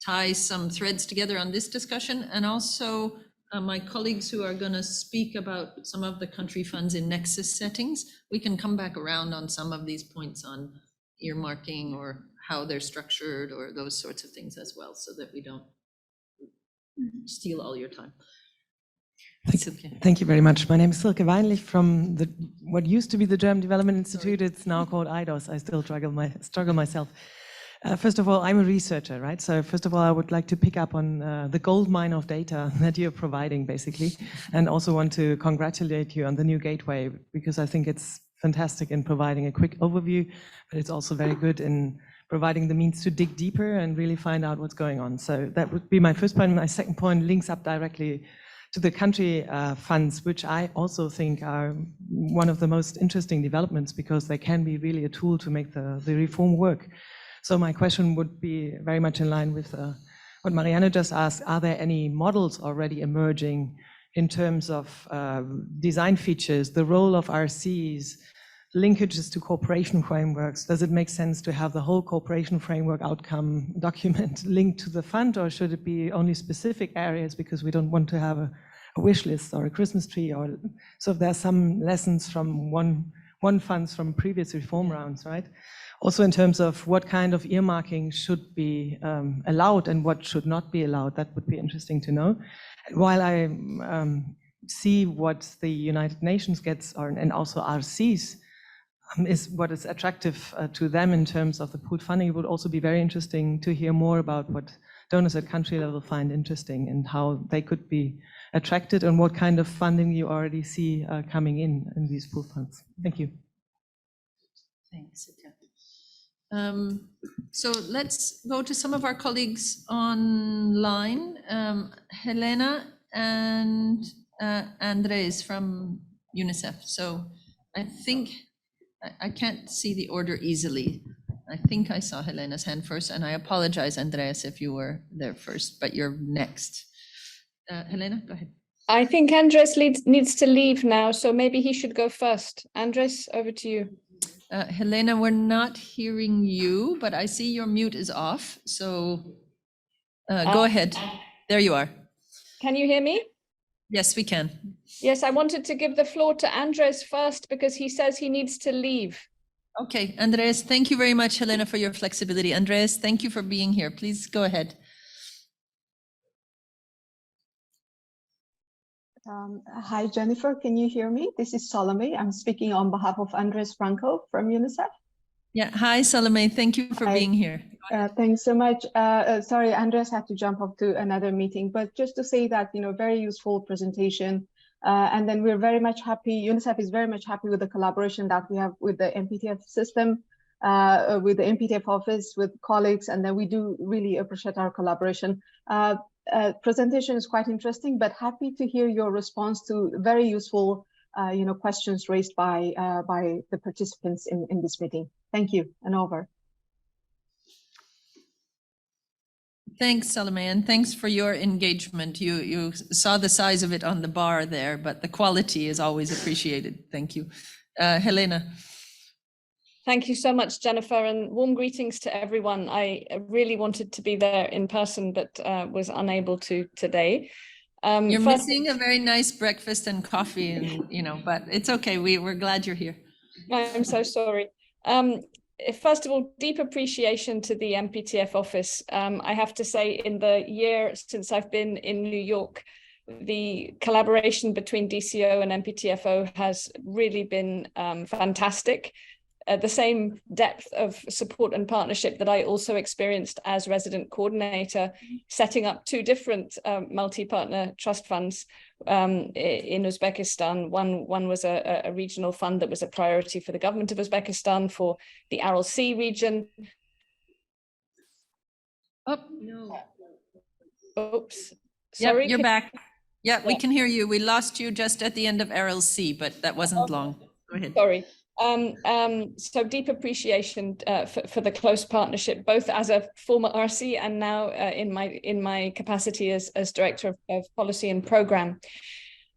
tie some threads together on this discussion, and also my colleagues who are going to speak about some of the country funds in nexus settings. We can come back around on some of these points on earmarking or how they're structured or those sorts of things as well, so that we don't steal all your time. Thank you very much. My name is Silke Weinlich from what used to be the German Development Institute. It's now called IDOS. I still struggle myself. First of all, I'm a researcher, right? So first of all, I would like to pick up on the gold mine of data that you're providing, basically, and also want to congratulate you on the new gateway, because I think it's fantastic in providing a quick overview, but it's also very good in providing the means to dig deeper and really find out what's going on. So that would be my first point. My second point links up directly to the country funds, which I also think are one of the most interesting developments, because they can be really a tool to make the reform work. So my question would be very much in line with what Mariana just asked. Are there any models already emerging in terms of design features, the role of RCs, linkages to cooperation frameworks? Does it make sense to have the whole cooperation framework outcome document linked to the fund, or should it be only specific areas because we don't want to have a wish list or a Christmas tree? Or so there are some lessons from one funds from previous reform rounds, right? Also in terms of what kind of earmarking should be allowed and what should not be allowed, that would be interesting to know. While I see what the United Nations gets, and also RCs, is what is attractive to them in terms of the pooled funding, it would also be very interesting to hear more about what donors at country level find interesting and how they could be attracted, and what kind of funding you already see coming in these pooled funds. Thank you. Thanks. So let's go to some of our colleagues online. Helena and Andres from UNICEF. So I think I can't see the order easily. I think I saw Helena's hand first, and I apologize, Andreas, if you were there first, but you're next. Helena, go ahead. I think Andres needs to leave now, so maybe he should go first. Andres, over to you. Helena, we're not hearing you, but I see your mute is off, so go ahead. There you are. Can you hear me? Yes, we can. Yes, I wanted to give the floor to Andres first because he says he needs to leave. Okay, Andres, thank you very much, Helena, for your flexibility. Andres, thank you for being here. Please go ahead. Hi, Jennifer, can you hear me? This is Salome. I'm speaking on behalf of Andres Franco from UNICEF. Yeah, hi, Salome. Thank you for being here. Thanks so much. Sorry, Andres had to jump up to another meeting, but just to say that, very useful presentation. And then we're very much happy, UNICEF is very much happy with the collaboration that we have with the MPTF system, with the MPTF office, with colleagues, and then we do really appreciate our collaboration. Presentation is quite interesting, but happy to hear your response to very useful questions raised by the participants in this meeting. Thank you, and over. Thanks, Salome, and thanks for your engagement. You saw the size of it on the bar there, but the quality is always appreciated. Thank you. Helena. Thank you so much, Jennifer, and warm greetings to everyone. I really wanted to be there in person, but was unable to today. You're missing a very nice breakfast and coffee, and but it's okay. We're glad you're here. I'm so sorry. First of all, deep appreciation to the MPTF office. I have to say, in the year since I've been in New York, the collaboration between DCO and MPTFO has really been fantastic. The same depth of support and partnership that I also experienced as resident coordinator, setting up two different multi-partner trust funds in Uzbekistan. One was a regional fund that was a priority for the government of Uzbekistan for the Aral Sea region. Oh, no. Oops. Sorry. Yep, you're back. Yeah, we can hear you. We lost you just at the end of Aral Sea, but that wasn't long. Go ahead. Sorry. So deep appreciation for the close partnership, both as a former RC and now in my capacity as Director of Policy and Programme.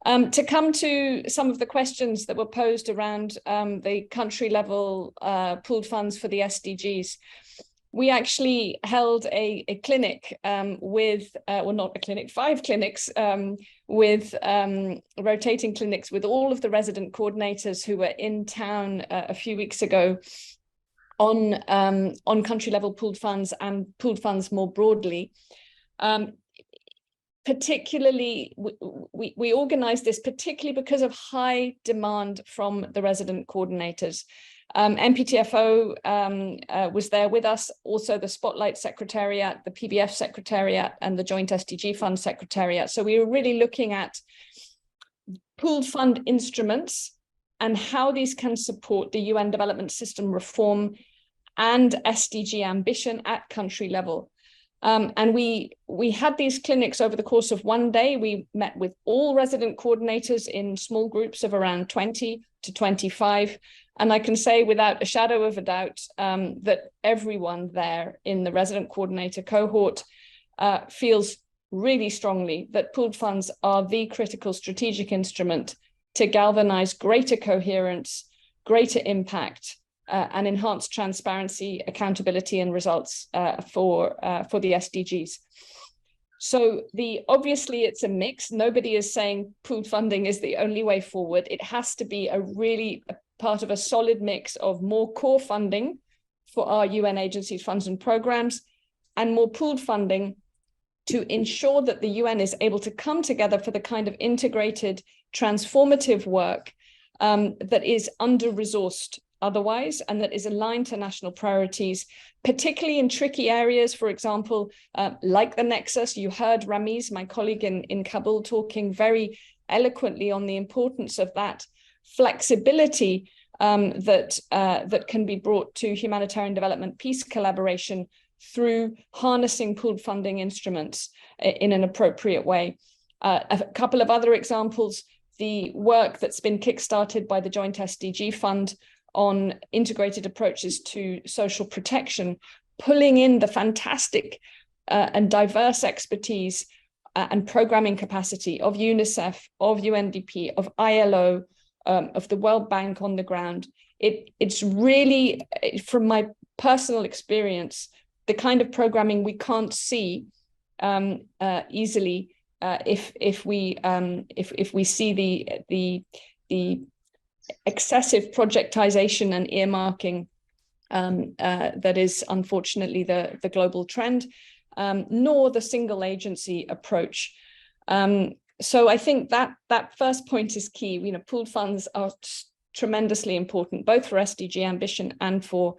To come to some of the questions that were posed around the country level pooled funds for the SDGs. We actually held a clinic with, well, not a clinic, 5 clinics with rotating clinics with all of the resident coordinators who were in town a few weeks ago on country level pooled funds and pooled funds more broadly. Particularly, we organized this particularly because of high demand from the resident coordinators. MPTFO was there with us, also the Spotlight Secretariat, the PBF Secretariat, and the Joint SDG Fund Secretariat. So we were really looking at pooled fund instruments and how these can support the UN Development System reform and SDG ambition at country level. And we had these clinics over the course of one day. We met with all resident coordinators in small groups of around 20 to 25. And I can say without a shadow of a doubt that everyone there in the resident coordinator cohort feels really strongly that pooled funds are the critical strategic instrument to galvanize greater coherence, greater impact, and enhanced transparency, accountability, and results for the SDGs. So obviously it's a mix. Nobody is saying pooled funding is the only way forward. It has to be a part of a solid mix of more core funding for our UN agencies, funds and programs, and more pooled funding to ensure that the UN is able to come together for the kind of integrated, transformative work that is under-resourced otherwise, and that is aligned to national priorities, particularly in tricky areas, for example, like the Nexus. You heard Ramiz, my colleague in Kabul, talking very eloquently on the importance of that flexibility that can be brought to humanitarian development peace collaboration through harnessing pooled funding instruments in an appropriate way. A couple of other examples, the work that's been kickstarted by the Joint SDG Fund on integrated approaches to social protection, pulling in the fantastic and diverse expertise and programming capacity of UNICEF, of UNDP, of ILO, of the World Bank on the ground. It's really, from my personal experience, the kind of programming we can't see easily if we see the excessive projectization and earmarking that is unfortunately the global trend, nor the single agency approach. So I think that first point is key. You know, pooled funds are tremendously important, both for SDG ambition and for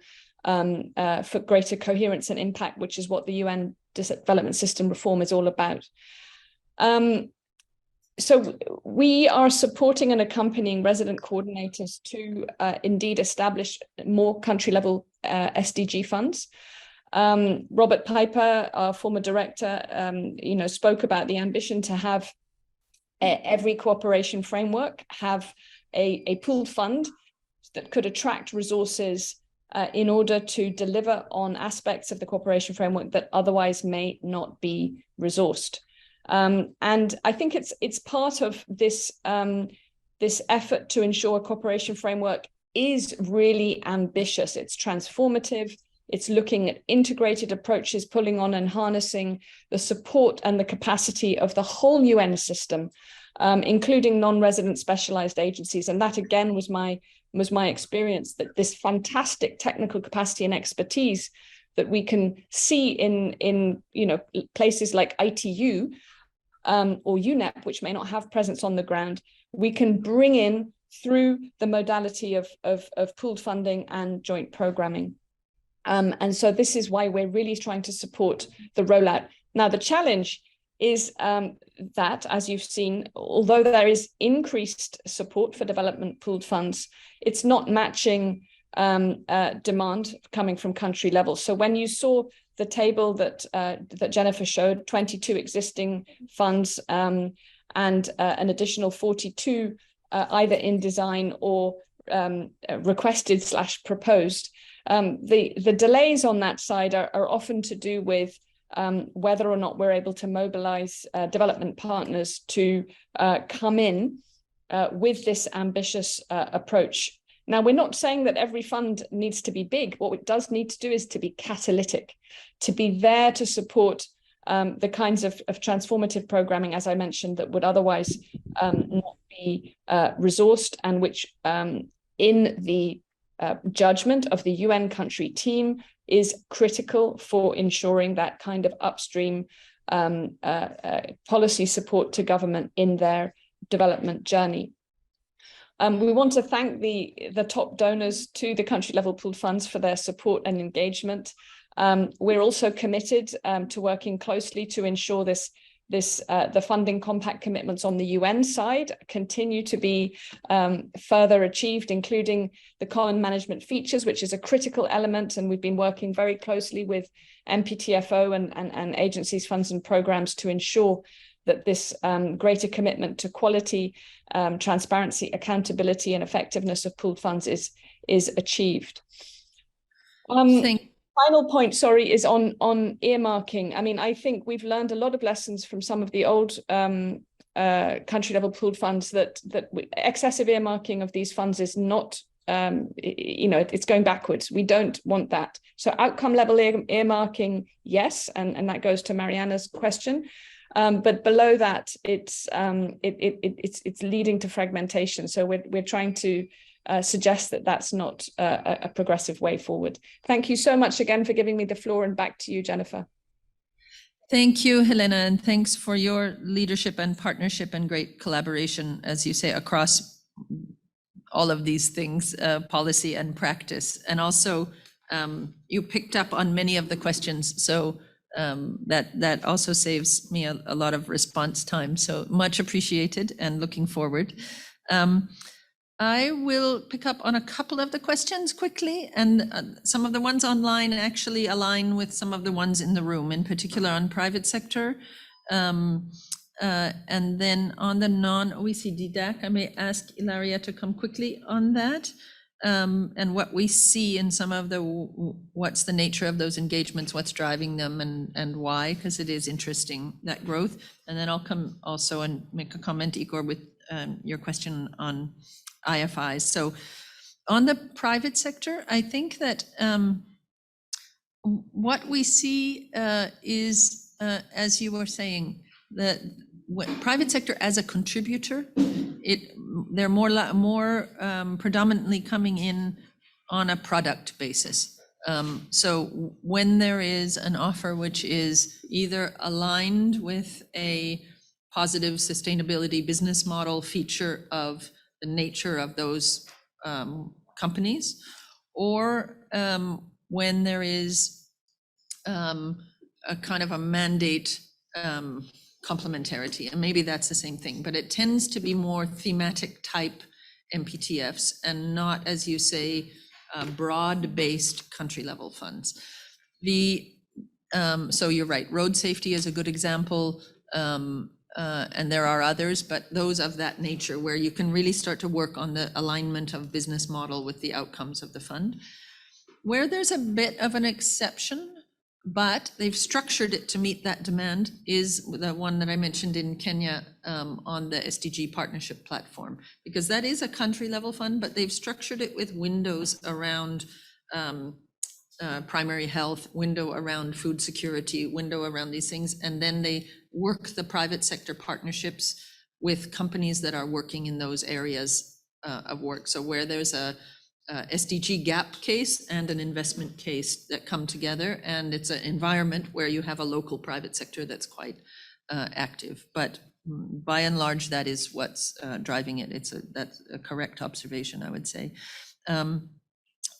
greater coherence and impact, which is what the UN development system reform is all about. So we are supporting and accompanying resident coordinators to indeed establish more country-level SDG funds. Robert Piper, our former director, spoke about the ambition to have every cooperation framework have a pooled fund that could attract resources in order to deliver on aspects of the cooperation framework that otherwise may not be resourced. And I think it's part of this this effort to ensure a cooperation framework is really ambitious. It's transformative. It's looking at integrated approaches, pulling on and harnessing the support and the capacity of the whole UN system, including non-resident specialized agencies. And that again was my experience, that this fantastic technical capacity and expertise that we can see in places like ITU or UNEP, which may not have presence on the ground, we can bring in through the modality of pooled funding and joint programming. And so this is why we're really trying to support the rollout. Now, the challenge is that, as you've seen, although there is increased support for development pooled funds, it's not matching demand coming from country level. So when you saw the table that Jennifer showed, 22 existing funds and an additional 42 either in design or requested/proposed, the delays on that side are often to do with whether or not we're able to mobilize development partners to come in with this ambitious approach. Now, we're not saying that every fund needs to be big. What it does need to do is to be catalytic, to be there to support the kinds of transformative programming, as I mentioned, that would otherwise not be resourced, and which in the judgment of the UN country team is critical for ensuring that kind of upstream policy support to government in their development journey. We want to thank the top donors to the country level pooled funds for their support and engagement. We're also committed to working closely to ensure the funding compact commitments on the UN side continue to be further achieved, including the common management features, which is a critical element. And we've been working very closely with MPTFO and agencies, funds and programs to ensure that this greater commitment to quality, transparency, accountability, and effectiveness of pooled funds is achieved. Final point, sorry, is on earmarking. I mean, I think we've learned a lot of lessons from some of the old country level pooled funds that excessive earmarking of these funds is not, it's going backwards. We don't want that. So outcome level earmarking, yes, and that goes to Mariana's question. But below that, it's leading to fragmentation. So we're trying to suggest that that's not a progressive way forward. Thank you so much again for giving me the floor, and back to you, Jennifer. Thank you, Helena, and thanks for your leadership and partnership and great collaboration, as you say, across all of these things, policy and practice. And also, you picked up on many of the questions, so that also saves me a lot of response time. So much appreciated and looking forward. I will pick up on a couple of the questions quickly, and some of the ones online actually align with some of the ones in the room, in particular on private sector. And then on the non-OECD DAC, I may ask Ilaria to come quickly on that. And what we see in some of what's the nature of those engagements, what's driving them, and why, because it is interesting, that growth. And then I'll come also and make a comment, Igor, with your question on IFIs. So on the private sector, I think that what we see is, as you were saying, that private sector as a contributor they're more predominantly coming in on a product basis. So when there is an offer which is either aligned with a positive sustainability business model feature of the nature of those companies, or when there is a kind of a mandate complementarity, and maybe that's the same thing, but it tends to be more thematic type MPTFs and not, as you say, broad-based country level funds. So you're right, road safety is a good example, and there are others, but those of that nature where you can really start to work on the alignment of business model with the outcomes of the fund. Where there's a bit of an exception, but they've structured it to meet that demand, is the one that I mentioned in Kenya on the SDG partnership platform, because that is a country level fund, but they've structured it with windows around primary health, window around food security, window around these things, and then they work the private sector partnerships with companies that are working in those areas of work. So where there's a SDG gap case and an investment case that come together, and it's an environment where you have a local private sector that's quite active. But by and large, that is what's driving it. That's a correct observation, I would say.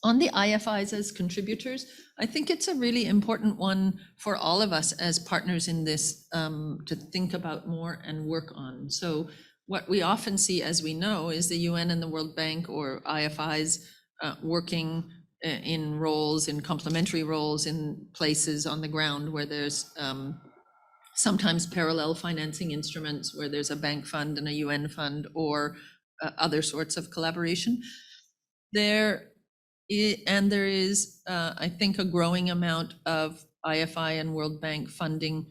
On the IFIs as contributors, I think it's a really important one for all of us as partners in this to think about more and work on. So what we often see, as we know, is the UN and the World Bank or IFIs working in roles, in complementary roles in places on the ground where there's sometimes parallel financing instruments, where there's a bank fund and a UN fund or other sorts of collaboration. There is, I think, a growing amount of IFI and World Bank funding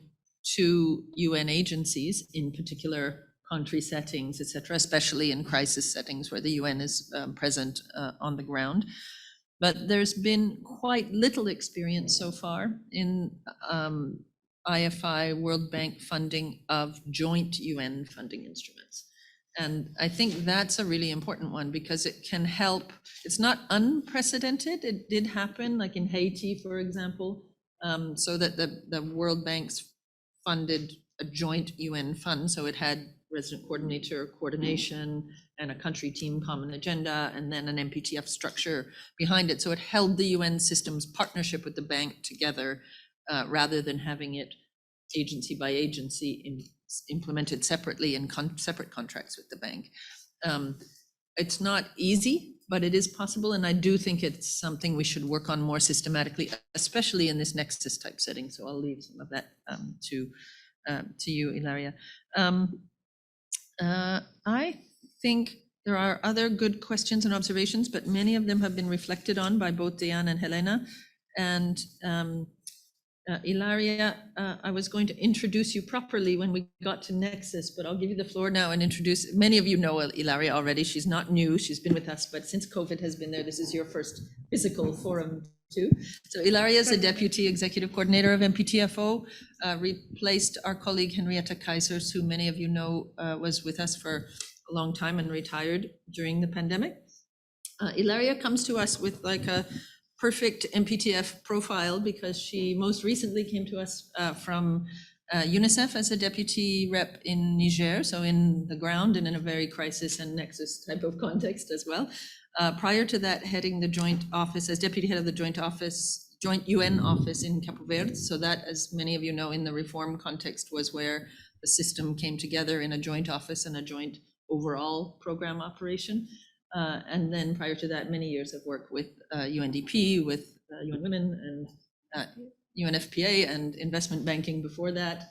to UN agencies, in particular country settings, et cetera, especially in crisis settings where the UN is present on the ground. But there's been quite little experience so far in IFI World Bank funding of joint UN funding instruments. And I think that's a really important one because it can help. It's not unprecedented. It did happen, like in Haiti, for example, so that the World Bank's funded a joint UN fund. So it had resident coordinator coordination and a country team common agenda, and then an MPTF structure behind it. So it held the UN system's partnership with the bank together rather than having it agency by agency implemented separately in separate contracts with the bank. It's not easy, but it is possible. And I do think it's something we should work on more systematically, especially in this nexus type setting. So I'll leave some of that to you, Ilaria. I think there are other good questions and observations, but many of them have been reflected on by both Diane and Helena. And Ilaria, I was going to introduce you properly when we got to Nexus, but I'll give you the floor now and introduce. Many of you know Ilaria already. She's not new. She's been with us, but since COVID has been there, this is your first physical forum too. So Ilaria is the Deputy Executive Coordinator of MPTFO, replaced our colleague Henrietta Kaisers, who many of you know was with us for a long time and retired during the pandemic. Ilaria comes to us with like a perfect MPTF profile because she most recently came to us from UNICEF as a deputy rep in Niger, so in the ground and in a very crisis and nexus type of context as well. Prior to that, heading the joint office as deputy head of the joint UN office in Cape Verde. So that, as many of you know, in the reform context was where the system came together in a joint office and a joint overall program operation. And then prior to that, many years of work with UNDP, with UN Women and UNFPA and investment banking before that.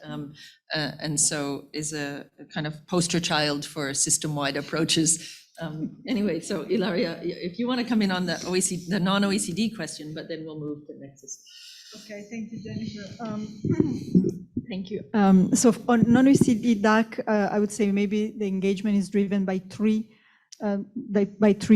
And so is a kind of poster child for system-wide approaches. Anyway, so Ilaria, if you want to come in on the OECD, the non-OECD question, but then we'll move to Nexus. Okay, thank you, Jennifer. Thank you. So on non-OECD DAC, I would say maybe the engagement is driven by three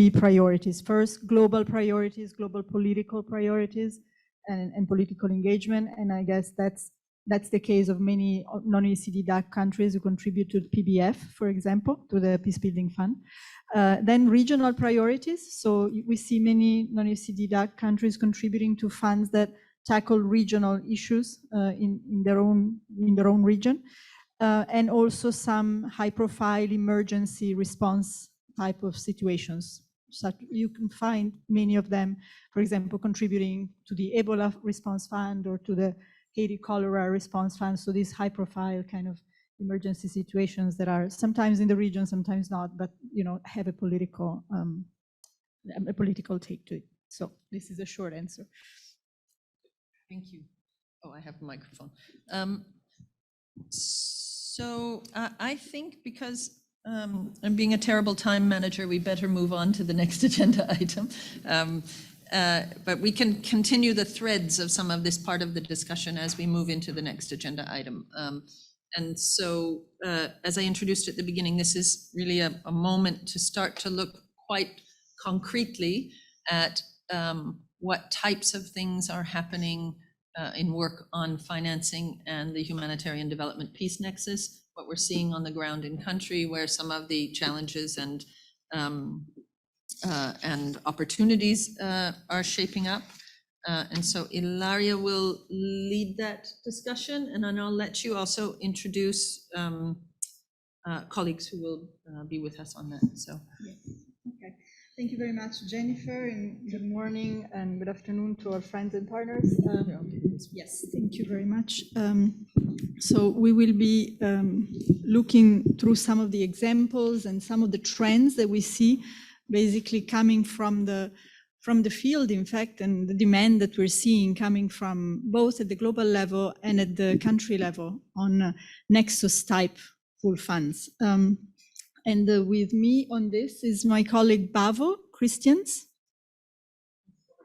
priorities. First, global priorities, global political priorities, and political engagement. And I guess that's That's the case of many non-OECD DAC countries who contribute to PBF, for example, to the Peace Building Fund. Then regional priorities. So we see many non-OECD DAC countries contributing to funds that tackle regional issues in their own region. And also some high-profile emergency response type of situations. So you can find many of them, for example, contributing to the Ebola Response Fund or to the Haiti Cholera Response Fund. So these high-profile kind of emergency situations that are sometimes in the region, sometimes not, but have a political take to it. So this is a short answer. Thank you. Oh, I have a microphone. So I think because I'm being a terrible time manager, we better move on to the next agenda item. But we can continue the threads of some of this part of the discussion as we move into the next agenda item. And so, as I introduced at the beginning, this is really a moment to start to look quite concretely at what types of things are happening in work on financing and the humanitarian development peace nexus, what we're seeing on the ground in country, where some of the challenges and opportunities are shaping up. And so Ilaria will lead that discussion, and then I'll let you also introduce colleagues who will be with us on that. So. Yes. Okay. Thank you very much, Jennifer, and good morning and good afternoon to our friends and partners. Yes, thank you very much. So we will be looking through some of the examples and some of the trends that we see basically coming from the field, in fact, and the demand that we're seeing coming from both at the global level and at the country level on Nexus type pool funds. And with me on this is my colleague Bavo Christians.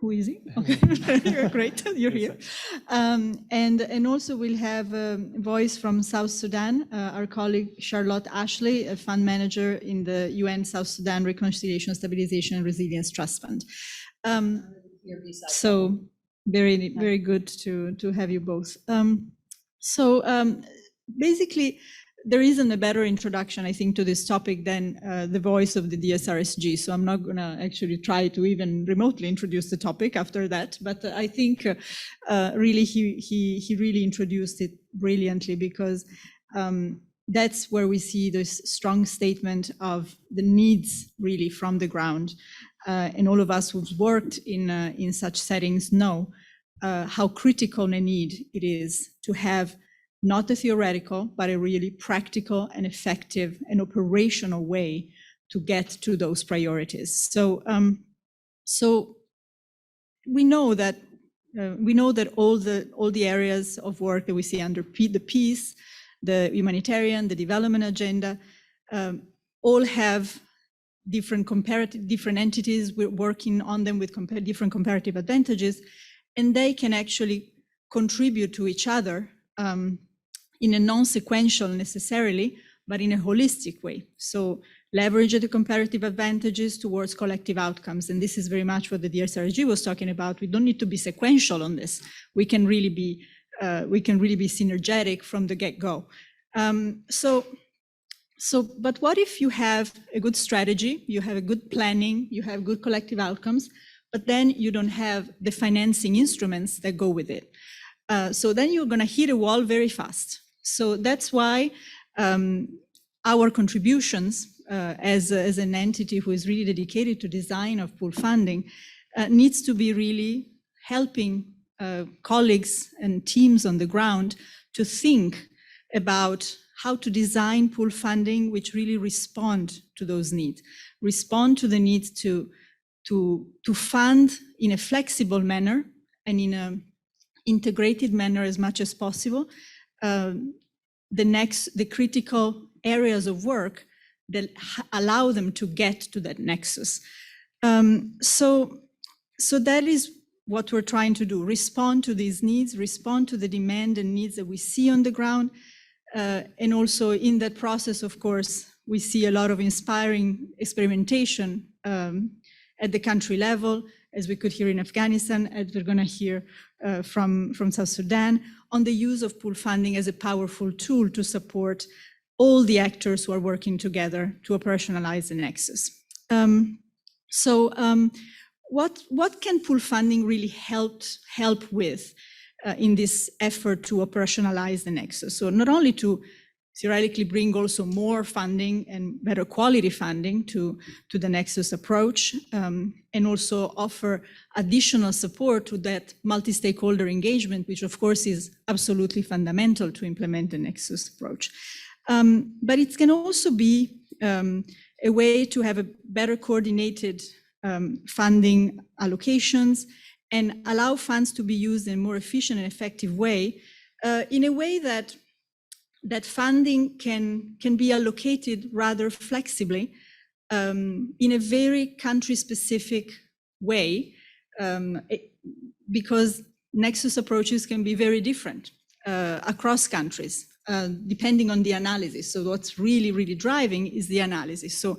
Who is he? Okay, you're great, you're here. And also we'll have a voice from South Sudan, our colleague Charlotte Ashley, a fund manager in the UN South Sudan Reconciliation, Stabilization and Resilience Trust Fund. So very, very good to have you both. Basically, there isn't a better introduction, I think, to this topic than the voice of the DSRSG. So I'm not going to actually try to even remotely introduce the topic after that. But I think really he really introduced it brilliantly, because that's where we see this strong statement of the needs really from the ground. And all of us who've worked in such settings know how critical a need it is to have not a theoretical, but a really practical and effective and operational way to get to those priorities. So, we know that all the areas of work that we see under the peace, the humanitarian, the development agenda, all have different entities. We're working on them with different comparative advantages, and they can actually contribute to each other in a non-sequential necessarily, but in a holistic way. So leverage the comparative advantages towards collective outcomes. And this is very much what the DSRG was talking about. We don't need to be sequential on this. We can really be synergetic from the get-go. But what if you have a good strategy, you have a good planning, you have good collective outcomes, but then you don't have the financing instruments that go with it? So then you're going to hit a wall very fast. So that's why our contributions as an entity who is really dedicated to design of pool funding needs to be really helping colleagues and teams on the ground to think about how to design pool funding which really respond to those needs, respond to the need to fund in a flexible manner and in an integrated manner as much as possible the critical areas of work that allow them to get to that nexus. So that is what we're trying to do, respond to these needs, respond to the demand and needs that we see on the ground. And also in that process, of course, we see a lot of inspiring experimentation at the country level as we could hear in Afghanistan, as we're going to hear from South Sudan, on the use of pool funding as a powerful tool to support all the actors who are working together to operationalize the Nexus. What can pool funding really help with in this effort to operationalize the Nexus? So not only to theoretically bring also more funding and better quality funding to the Nexus approach, and also offer additional support to that multi-stakeholder engagement, which of course is absolutely fundamental to implement the Nexus approach. But it can also be a way to have a better coordinated funding allocations and allow funds to be used in a more efficient and effective way, in a way that funding can be allocated rather flexibly, in a very country-specific way, because Nexus approaches can be very different across countries, depending on the analysis. So what's really, really driving is the analysis. So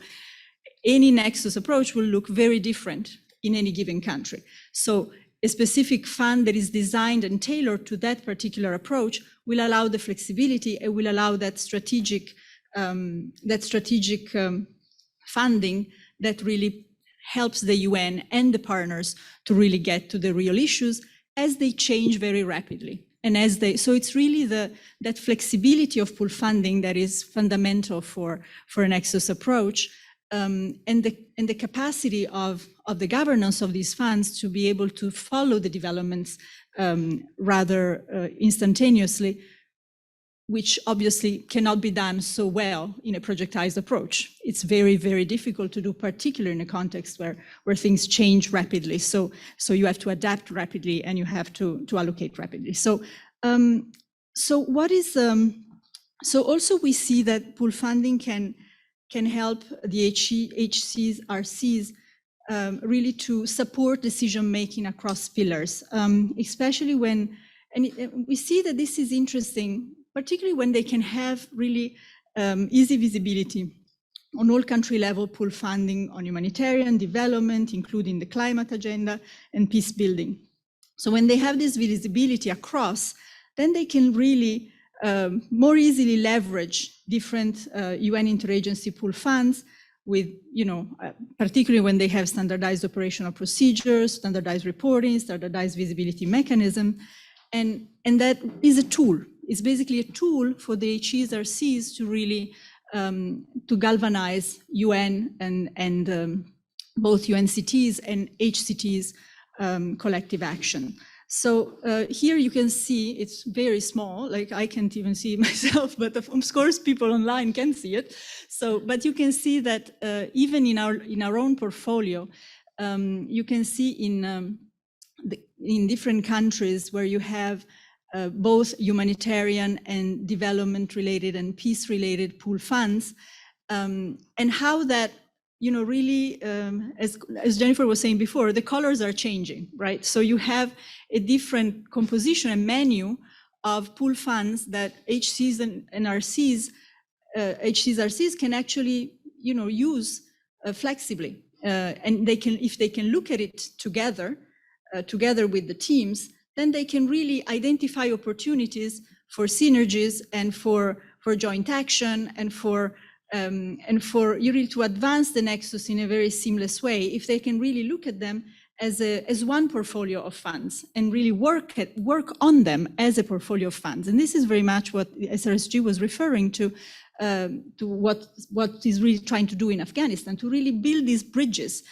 any Nexus approach will look very different in any given country. So a specific fund that is designed and tailored to that particular approach will allow the flexibility and will allow that strategic funding that really helps the UN and the partners to really get to the real issues as they change very rapidly. And so it's really that flexibility of pool funding that is fundamental for a Nexus approach, and the capacity of the governance of these funds to be able to follow the developments rather instantaneously, which obviously cannot be done so well in a projectized approach. It's very, very difficult to do, particularly in a context where things change rapidly. So you have to adapt rapidly and you have to allocate rapidly. So also we see that pool funding can help the HCRCs really to support decision-making across pillars, especially when, and we see that this is interesting, particularly when they can have really easy visibility on all country level pool funding on humanitarian development, including the climate agenda and peace building. So when they have this visibility across, then they can really more easily leverage different UN interagency pool funds with, particularly when they have standardized operational procedures, standardized reporting, standardized visibility mechanism. And that is a tool. It's basically a tool for the HCRCs to really to galvanize UN and both UNCTs and HCTs collective action. So here you can see it's very small, like I can't even see it myself, but of course people online can see it. So, but you can see that even in our own portfolio, you can see in different countries where you have both humanitarian and development-related and peace-related pool funds, and how that, really, as Jennifer was saying before, the colors are changing, right? So you have a different composition and menu of pool funds that HCs and HCRCs can actually, use flexibly, and they can, if they can look at it together with the teams, then they can really identify opportunities for synergies and for joint action and for really to advance the Nexus in a very seamless way. If they can really look at them as one portfolio of funds and really work on them as a portfolio of funds. And this is very much what SRSG was referring to what is really trying to do in Afghanistan, to really build these bridges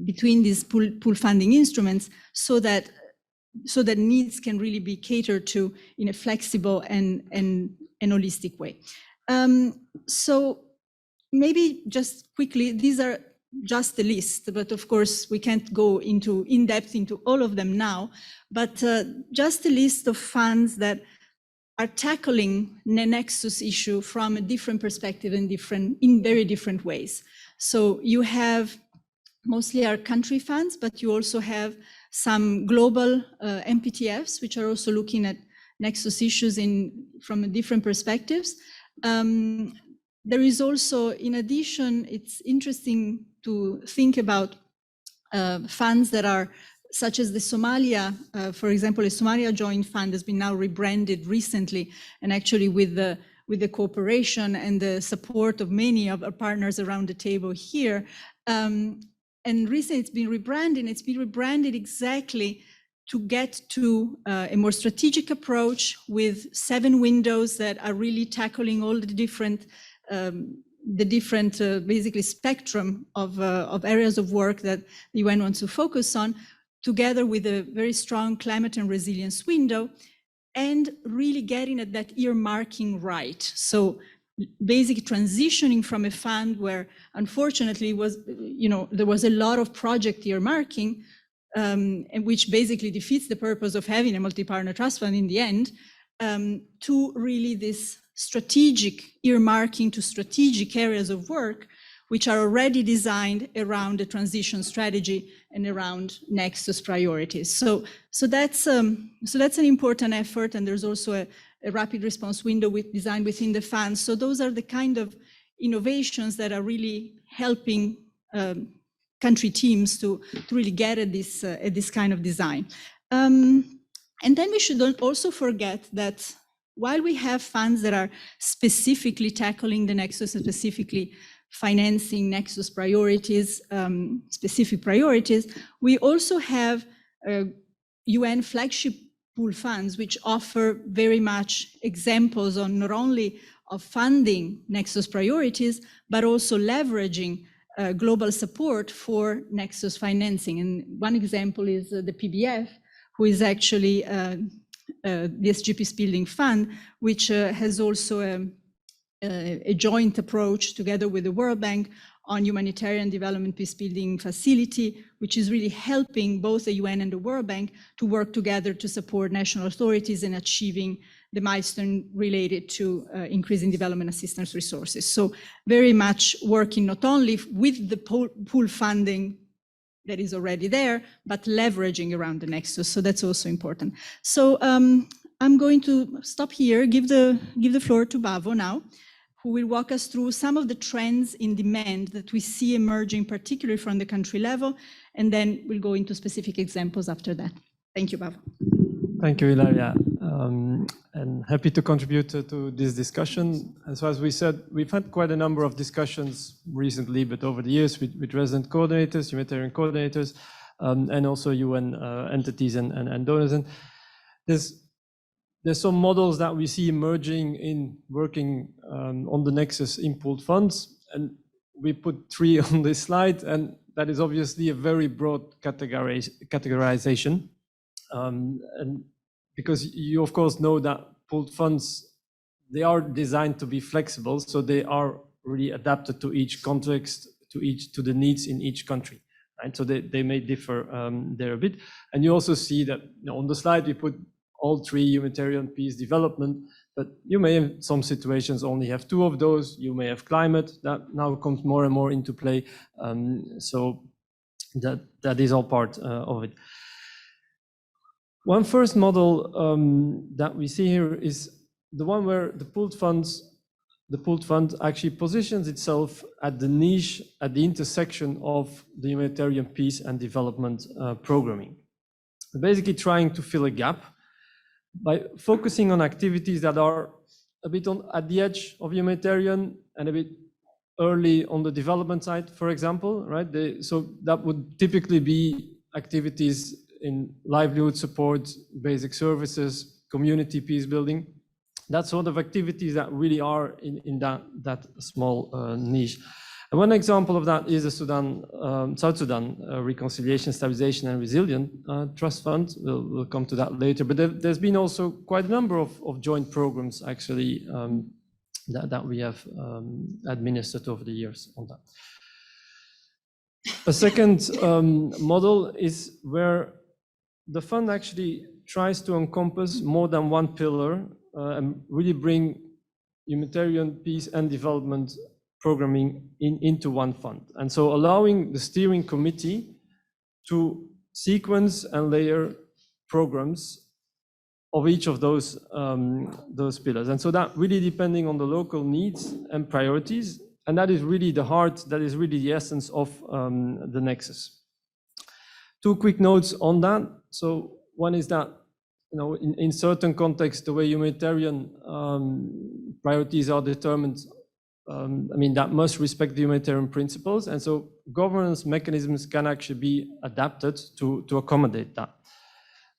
between these pool funding instruments so that needs can really be catered to in a flexible and holistic way. So maybe just quickly, these are just the list, but of course we can't go in depth into all of them now, but just a list of funds that are tackling the Nexus issue from a different perspective and in very different ways. So you have mostly our country funds, but you also have some global MPTFs, which are also looking at Nexus issues from different perspectives. There is also, in addition, it's interesting to think about funds that are such as the Somalia, for example, a Somalia Joint Fund has been now rebranded recently, and actually with the cooperation and the support of many of our partners around the table here. And recently it's been rebranded. It's been rebranded exactly to get to a more strategic approach with 7 windows that are really tackling all the different basically spectrum of areas of work that the UN wants to focus on, together with a very strong climate and resilience window, and really getting at that earmarking right. So basically transitioning from a fund where unfortunately there was a lot of project earmarking, and which basically defeats the purpose of having a multi-partner trust fund in the end, to really this strategic earmarking to strategic areas of work, which are already designed around the transition strategy and around Nexus priorities. So that's an important effort, and there's also a rapid response window designed within the fund. So those are the kind of innovations that are really helping country teams to really get at this kind of design. And then we should also forget that while we have funds that are specifically tackling the Nexus and specifically financing Nexus priorities, specific priorities, we also have UN flagship pool funds, which offer very much examples on not only of funding Nexus priorities, but also leveraging global support for Nexus financing. And one example is the PBF, who is actually the SG Peacebuilding Fund, which has also a joint approach together with the World Bank on humanitarian development peacebuilding facility, which is really helping both the UN and the World Bank to work together to support national authorities in achieving the milestone related to increasing development assistance resources. So very much working not only with the pool funding that is already there, but leveraging around the Nexus. So that's also important. So I'm going to stop here, give the floor to Bavo now, who will walk us through some of the trends in demand that we see emerging, particularly from the country level, and then we'll go into specific examples after that. Thank you, Bavo. Thank you, Ilaria, and happy to contribute to this discussion. As we said, we've had quite a number of discussions recently, but over the years with resident coordinators, humanitarian coordinators, and also UN entities and donors. And there's some models that we see emerging in working on the Nexus in pooled funds, and we put 3 on this slide, and that is obviously a very broad categorization. And because you of course know that pooled funds, they are designed to be flexible, so they are really adapted to each context, to the needs in each country, right? So they may differ there a bit. And you also see that on the slide we put all 3: humanitarian, peace, development, but you may in some situations only have 2 of those. You may have climate that now comes more and more into play. So that is all part of it. One first model that we see here is the one where the pooled fund actually positions itself at the niche, at the intersection of the humanitarian peace and development programming. Basically trying to fill a gap by focusing on activities that are a bit at the edge of humanitarian and a bit early on the development side, for example, right? So that would typically be activities in livelihood support, basic services, community peace building, that sort of activities that really are in that small niche. And one example of that is the South Sudan Reconciliation, Stabilization and Resilience Trust Fund. We'll come to that later, but there's been also quite a number of joint programs actually that we have administered over the years on that. A second model is where the fund actually tries to encompass more than one pillar and really bring humanitarian peace and development programming into one fund. And so allowing the steering committee to sequence and layer programs of each of those pillars. And so that really depending on the local needs and priorities, and that is really the heart, that is really the essence of the Nexus. Two quick notes on that. So one is that, in certain contexts, the way humanitarian priorities are determined, that must respect the humanitarian principles. And so governance mechanisms can actually be adapted to accommodate that.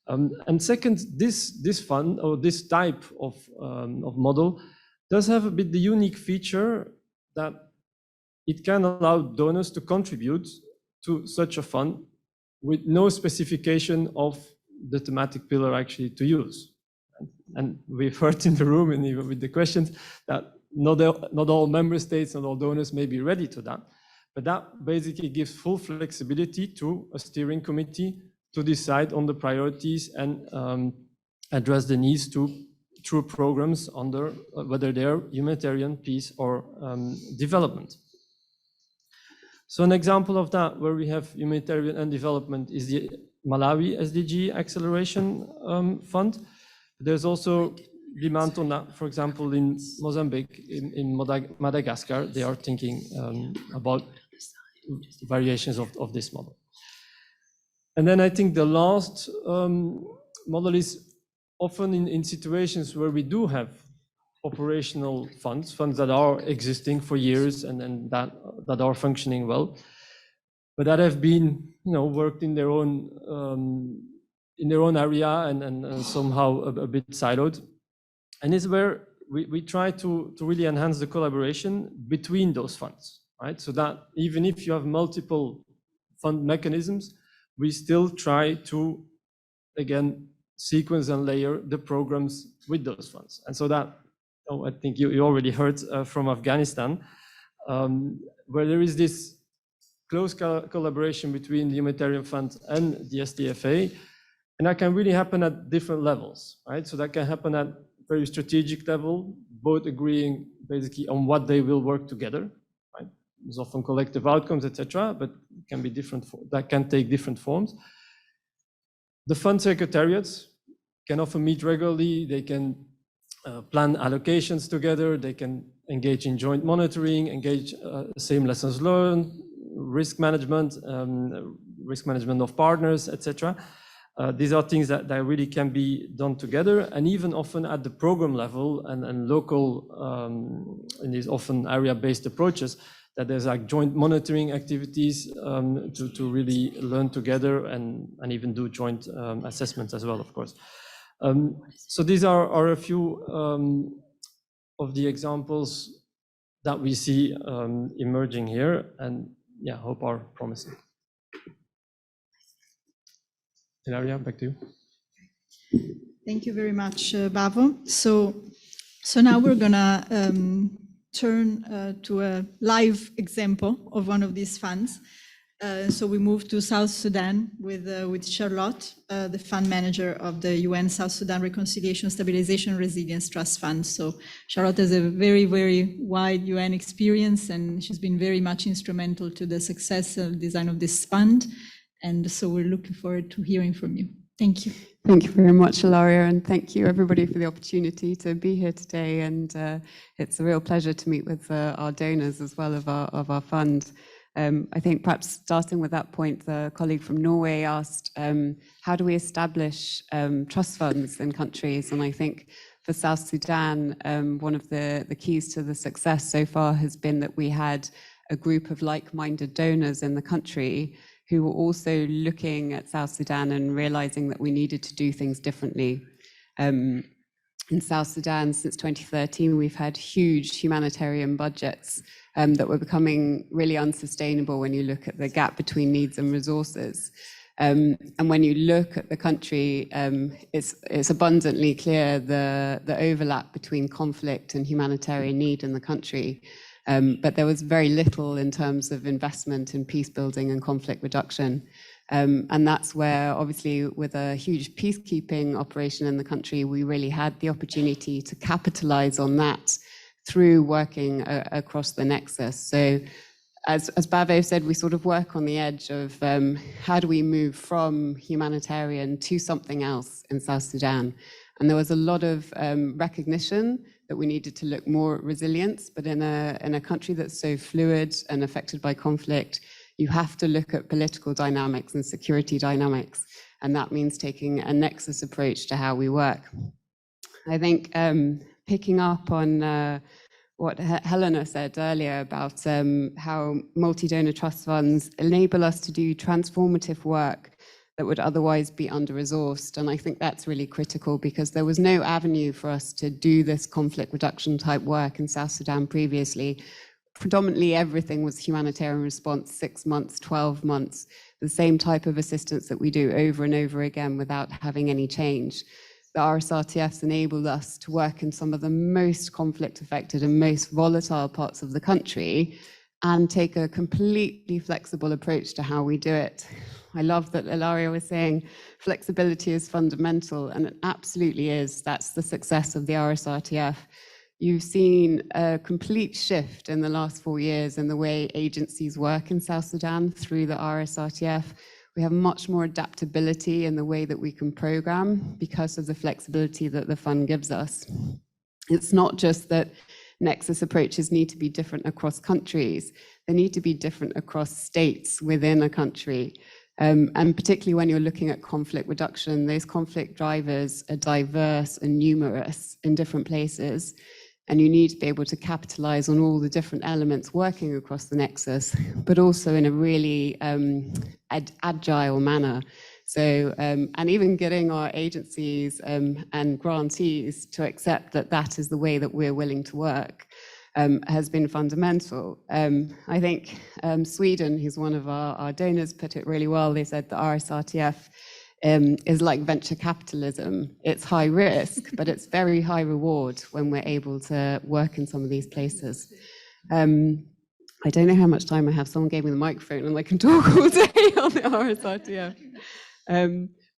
And second, this fund or this type of model does have a bit the unique feature that it can allow donors to contribute to such a fund with no specification of the thematic pillar actually to use. And we've heard in the room and even with the questions that not all member states, not all donors may be ready to that. But that basically gives full flexibility to a steering committee to decide on the priorities and address the needs through programs under whether they're humanitarian, peace, or development. So an example of that where we have humanitarian and development is the Malawi SDG Acceleration Fund. There's also demand on that, for example, in Mozambique, in Madagascar, they are thinking about variations of this model. And then I think the last model is often in situations where we do have operational funds that are existing for years and that are functioning well, but that have been worked in their own area and somehow a bit siloed. And it's where we try to really enhance the collaboration between those funds, right? So that even if you have multiple fund mechanisms, we still try to, again, sequence and layer the programs with those funds. And so that, I think you already heard from Afghanistan, where there is this close collaboration between the humanitarian fund and the SDFA, and that can really happen at different levels, right? So that can happen at very strategic level, both agreeing basically on what they will work together, right? There's often collective outcomes, etc., but it can be different. That can take different forms. The fund secretariats can often meet regularly. They can plan allocations together. They can engage in joint monitoring, engage same lessons learned, risk management of partners, etc. These are things that really can be done together, and even often at the program level and local, in these often area-based approaches, that there's like joint monitoring activities to really learn together and even do joint assessments as well, of course. So these are a few of the examples that we see emerging here, and yeah, hope are promising. Ilaria, back to you. Thank you very much, Bavo. So now we're gonna turn to a live example of one of these funds. So we move to South Sudan with Charlotte, the fund manager of the UN South Sudan Reconciliation, Stabilization, Resilience Trust Fund. So Charlotte has a very, very wide UN experience, and she's been very much instrumental to the success and design of this fund. And so we're looking forward to hearing from you. Thank you. Thank you very much, Ilaria, and thank you everybody for the opportunity to be here today. And it's a real pleasure to meet with our donors as well of our fund. I think perhaps starting with that point, the colleague from Norway asked, how do we establish trust funds in countries? And I think for South Sudan, one of the keys to the success so far has been that we had a group of like-minded donors in the country who were also looking at South Sudan and realizing that we needed to do things differently. In South Sudan, since 2013, we've had huge humanitarian budgets that were becoming really unsustainable when you look at the gap between needs and resources. And when you look at the country, it's abundantly clear the overlap between conflict and humanitarian need in the country. But there was very little in terms of investment in peace building and conflict reduction. And that's where, obviously, with a huge peacekeeping operation in the country, we really had the opportunity to capitalize on that through working across the nexus. So as Bavo said, we sort of work on the edge of how do we move from humanitarian to something else in South Sudan. And there was a lot of recognition that we needed to look more at resilience, but in a country that's so fluid and affected by conflict, you have to look at political dynamics and security dynamics, and that means taking a nexus approach to how we work. I think picking up on what Helena said earlier about how multi-donor trust funds enable us to do transformative work that would otherwise be under-resourced. And I think that's really critical, because there was no avenue for us to do this conflict reduction type work in South Sudan previously. Predominantly everything was humanitarian response, 6 months, 12 months, the same type of assistance that we do over and over again without having any change. The RSRTFs enabled us to work in some of the most conflict-affected and most volatile parts of the country and take a completely flexible approach to how we do it. I love that Ilaria was saying flexibility is fundamental, and it absolutely is. That's the success of the RSRTF. You've seen a complete shift in the last 4 years in the way agencies work in South Sudan through the RSRTF. We have much more adaptability in the way that we can program because of the flexibility that the fund gives us. It's not just that nexus approaches need to be different across countries, they need to be different across states within a country. And particularly when you're looking at conflict reduction, those conflict drivers are diverse and numerous in different places. And you need to be able to capitalize on all the different elements working across the nexus, but also in a really agile manner. So, and even getting our agencies and grantees to accept that that is the way that we're willing to work has been fundamental. I think Sweden, who's one of our donors, put it really well. They said the RSRTF is like venture capitalism. It's high risk, but it's very high reward when we're able to work in some of these places. I don't know how much time I have. Someone gave me the microphone and I can talk all day on the RSRTF.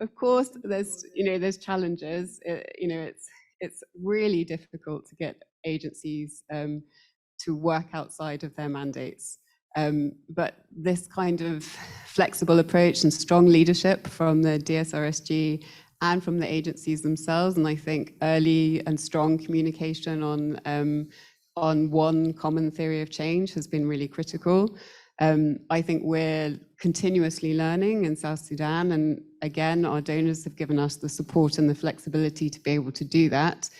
Of course, there's challenges. It's really difficult to get agencies to work outside of their mandates. But this kind of flexible approach and strong leadership from the DSRSG and from the agencies themselves, and I think early and strong communication on one common theory of change has been really critical. I think we're continuously learning in South Sudan, and again, our donors have given us the support and the flexibility to be able to do that.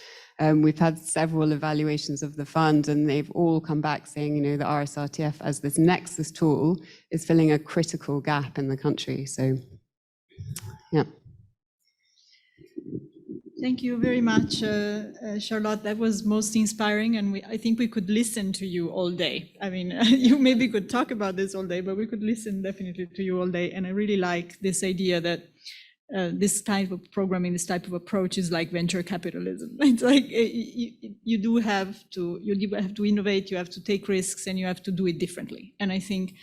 We've had several evaluations of the fund, and they've all come back saying, the RSRTF as this nexus tool is filling a critical gap in the country. So, yeah. Thank you very much, Charlotte. That was most inspiring, and I think we could listen to you all day. I mean, you maybe could talk about this all day, but we could listen definitely to you all day. And I really like this idea that this type of programming, this type of approach is like venture capitalism. It's like you do have to innovate, you have to take risks, and you have to do it differently. And I think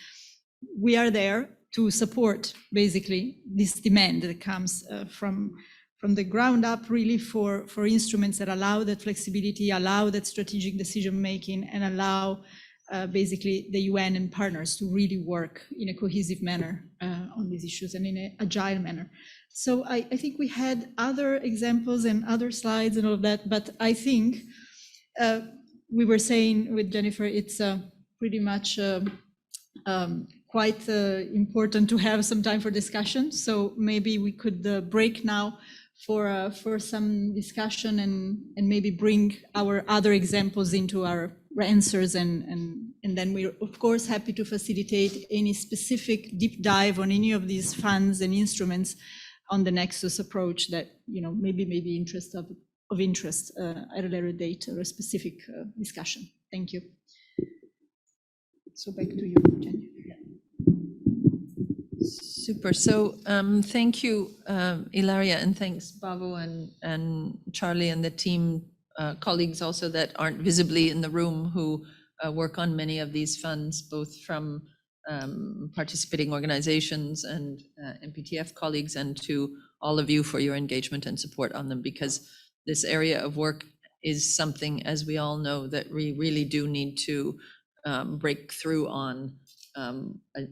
we are there to support basically this demand that comes from the ground up, really for instruments that allow that flexibility, allow that strategic decision making, and allow basically the UN and partners to really work in a cohesive manner on these issues and in an agile manner. So I think we had other examples and other slides and all of that, but I think we were saying with Jennifer, it's pretty much quite important to have some time for discussion. So maybe we could break now for some discussion and maybe bring our other examples into our answers, and then we're of course happy to facilitate any specific deep dive on any of these funds and instruments on the Nexus approach that maybe of interest at a later date or a specific discussion. Thank you. So back to you, Jenny. Super. So thank you, Ilaria, and thanks, Bavo and Charlie and the team, colleagues also that aren't visibly in the room who work on many of these funds, both from participating organizations and MPTF colleagues, and to all of you for your engagement and support on them, because this area of work is something, as we all know, that we really do need to break through on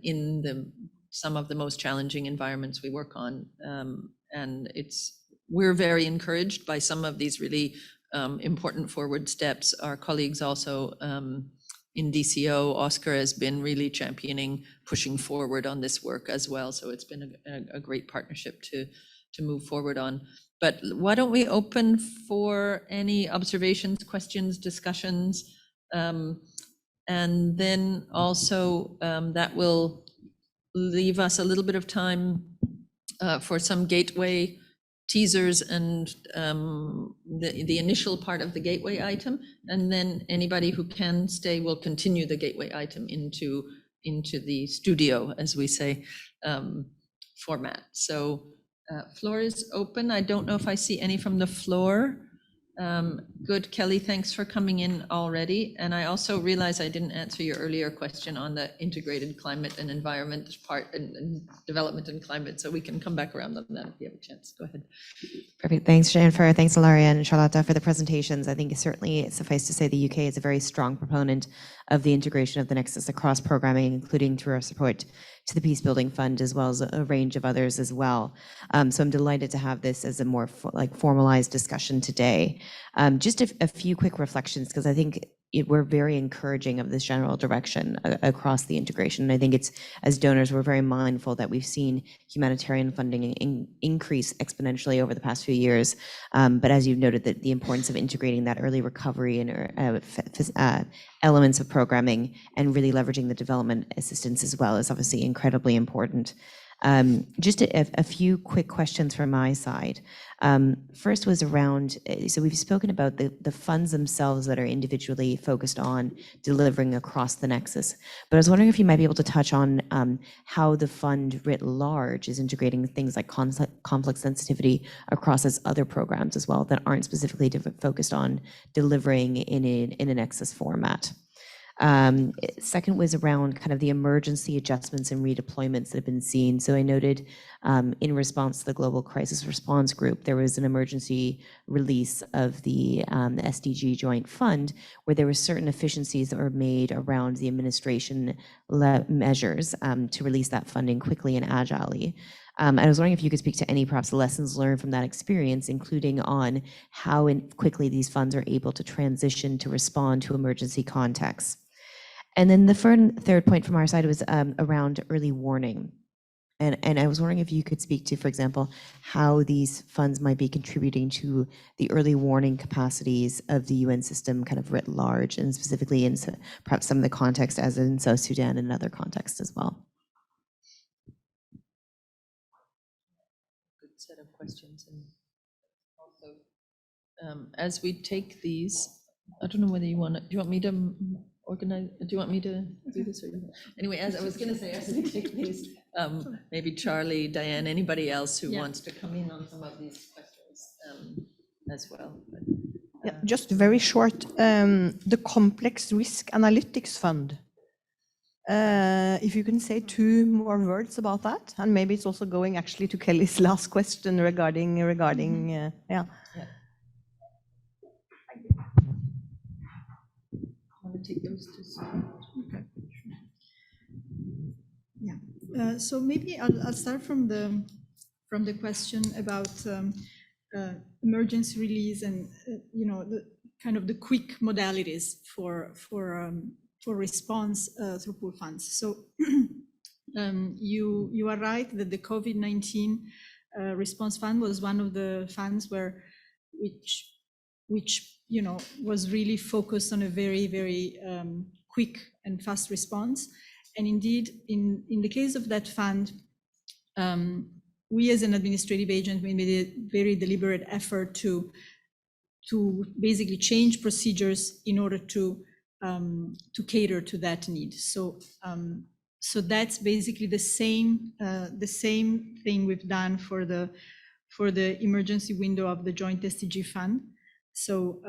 in some of the most challenging environments we work on. And we're very encouraged by some of these really important forward steps. Our colleagues also in DCO. Oscar has been really championing, pushing forward on this work as well. So it's been a great partnership to move forward on. But why don't we open for any observations, questions, discussions, and then also that will leave us a little bit of time for some gateway teasers and the initial part of the gateway item, and then anybody who can stay will continue the gateway item into the studio, as we say, format. So floor is open. I don't know if I see any from the floor. Good, Kelly, thanks for coming in already. And I also realize I didn't answer your earlier question on the integrated climate and environment part and development and climate, so we can come back around on that if you have a chance. Go ahead. Perfect. Thanks, Jennifer. Thanks, Ilaria and Charlotta, for the presentations. I think certainly suffice to say the UK is a very strong proponent of the integration of the Nexus across programming, including through our support to the Peace Building Fund, as well as a range of others as well. So I'm delighted to have this as a more formalized discussion today. Just a few quick reflections, because I think we're very encouraging of this general direction across the integration. And I think it's, as donors, we're very mindful that we've seen humanitarian funding increase exponentially over the past few years. But as you've noted, that the importance of integrating that early recovery and elements of programming and really leveraging the development assistance as well is obviously incredibly important. Just a few quick questions from my side. First was around, so we've spoken about the funds themselves that are individually focused on delivering across the Nexus, but I was wondering if you might be able to touch on how the fund writ large is integrating things like conflict sensitivity across its other programs as well that aren't specifically focused on delivering in a Nexus format. Second was around kind of the emergency adjustments and redeployments that have been seen. So I noted in response to the Global Crisis Response Group, there was an emergency release of the SDG Joint Fund where there were certain efficiencies that were made around the administration measures to release that funding quickly and agilely. I was wondering if you could speak to any perhaps lessons learned from that experience, including on how quickly these funds are able to transition to respond to emergency contexts. And then the third point from our side was around early warning. And I was wondering if you could speak to, for example, how these funds might be contributing to the early warning capacities of the UN system kind of writ large, and specifically in perhaps some of the context as in South Sudan and other contexts as well. Good set of questions. And also, as we take these, I don't know whether you want me to organize, do you want me to do this? Or anyway, as I was going to say, as we take these, maybe Charlie, Diane, anybody else who wants to come in on some of these questions as well. But, just very short, the Complex Risk Analytics Fund. If you can say 2 more words about that, and maybe it's also going actually to Kelly's last question regarding yeah. Take those two. Okay. Yeah. So maybe I'll start from the question about emergency release and the kind of the quick modalities for response through pool funds. So you are right that the COVID-19 response fund was one of the funds which was really focused on a very, very quick and fast response. And indeed, in the case of that fund, we as an administrative agent made a very deliberate effort to basically change procedures in order to cater to that need. So that's basically the same thing we've done for the emergency window of the joint SDG fund. So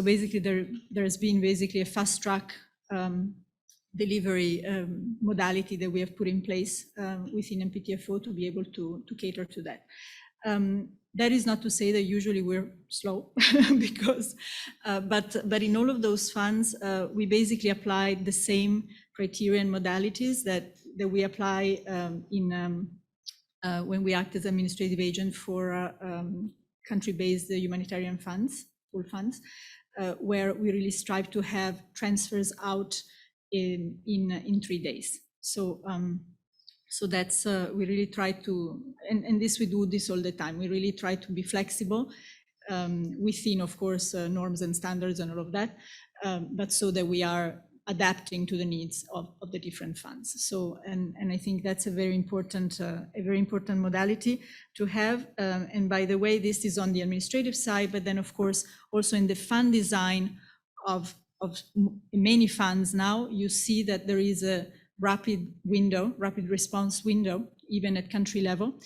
basically there's been basically a fast track delivery modality that we have put in place within MPTFO to be able to cater to that. That is not to say that usually we're slow because, but in all of those funds, we basically applied the same criteria and modalities that we apply when we act as administrative agent for country-based humanitarian funds, pool funds. where we really strive to have transfers out in 3 days. So that's we really try to, and this we do this all the time. We really try to be flexible within, of course, norms and standards and all of that, but so that we are adapting to the needs of the different funds. So, and I think that's a very important modality to have. And by the way, this is on the administrative side, but then of course, also in the fund design of many funds now, you see that there is a rapid response window, even at country level,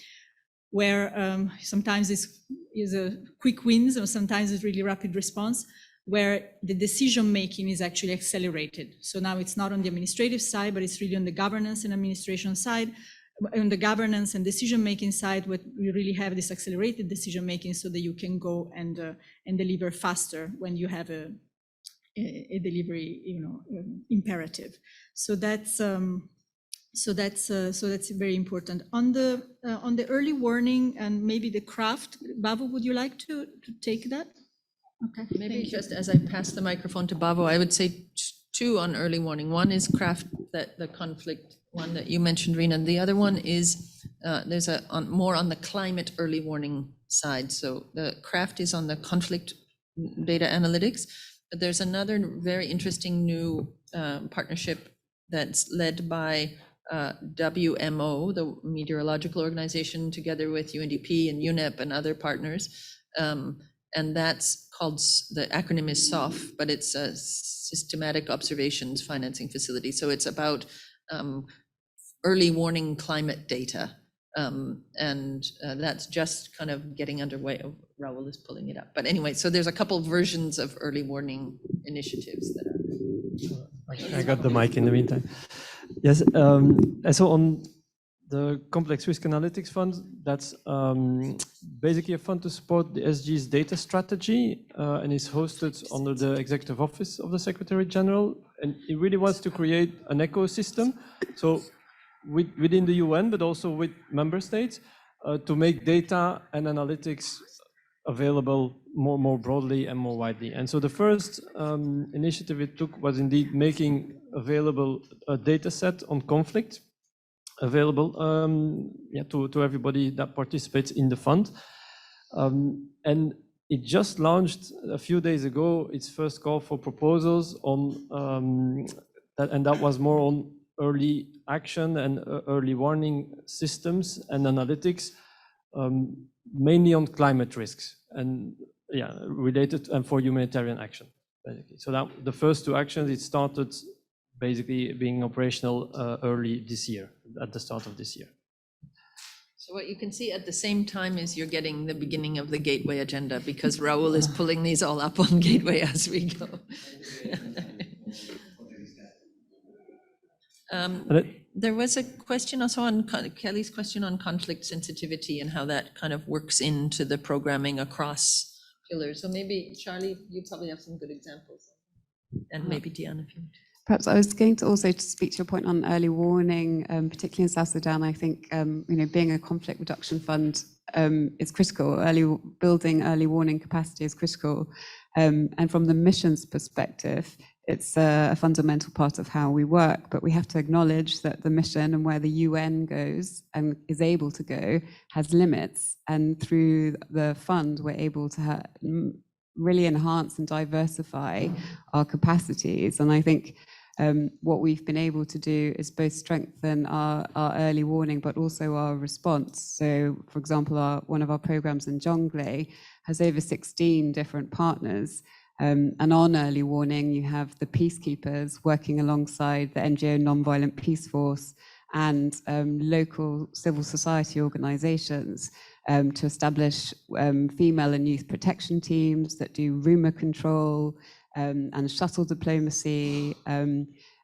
where sometimes is a quick wins, or sometimes it's really rapid response, where the decision-making is actually accelerated. So now it's not on the administrative side, but it's really on the governance and administration side, on the governance and decision-making side, where we really have this accelerated decision-making so that you can go and deliver faster when you have a delivery, imperative. So that's very important. On the early warning and maybe the craft, Bavo, would you like to take that? Okay, maybe just as I pass the microphone to Bavo, I would say two on early warning. One is craft, the conflict one that you mentioned, Rina. The other one is there's more on the climate early warning side. So the craft is on the conflict data analytics, but there's another very interesting new partnership that's led by WMO, the meteorological organization, together with UNDP and UNEP and other partners. And that's called, the acronym is SOF, but it's a Systematic Observations Financing Facility. So it's about early warning climate data. And that's just kind of getting underway. Raul is pulling it up. But anyway, so there's a couple versions of early warning initiatives that are. I got the mic in the meantime. Yes, so on the Complex Risk Analytics Fund, that's basically a fund to support the SG's data strategy, and is hosted under the Executive Office of the Secretary General. And it really wants to create an ecosystem, so within the UN, but also with member states, to make data and analytics available more broadly and more widely. And so the first initiative it took was indeed making available a data set on conflict, available to everybody that participates in the fund. And it just launched a few days ago its first call for proposals on, and that was more on early action and early warning systems and analytics, mainly on climate risks and related and for humanitarian action, basically. So that the first two actions, it started basically being operational early this year, at the start of this year. So what you can see at the same time is you're getting the beginning of the Gateway agenda, because Raul is pulling these all up on Gateway as we go. There was a question also on Kelly's question on conflict sensitivity and how that kind of works into the programming across pillars. So maybe, Charlie, you probably have some good examples. And maybe Diana, if you want. Perhaps I was going to also speak to your point on early warning, particularly in South Sudan. I think being a conflict reduction fund is critical. Building early warning capacity is critical, and from the missions perspective, it's a fundamental part of how we work. But we have to acknowledge that the mission and where the UN goes and is able to go has limits, and through the fund, we're able to really enhance and diversify our capacities. And I think what we've been able to do is both strengthen our early warning, but also our response. So, for example, one of our programs in Jonglei has over 16 different partners. And on early warning, you have the peacekeepers working alongside the NGO Nonviolent Peace Force and local civil society organizations to establish female and youth protection teams that do rumor control and shuttle diplomacy.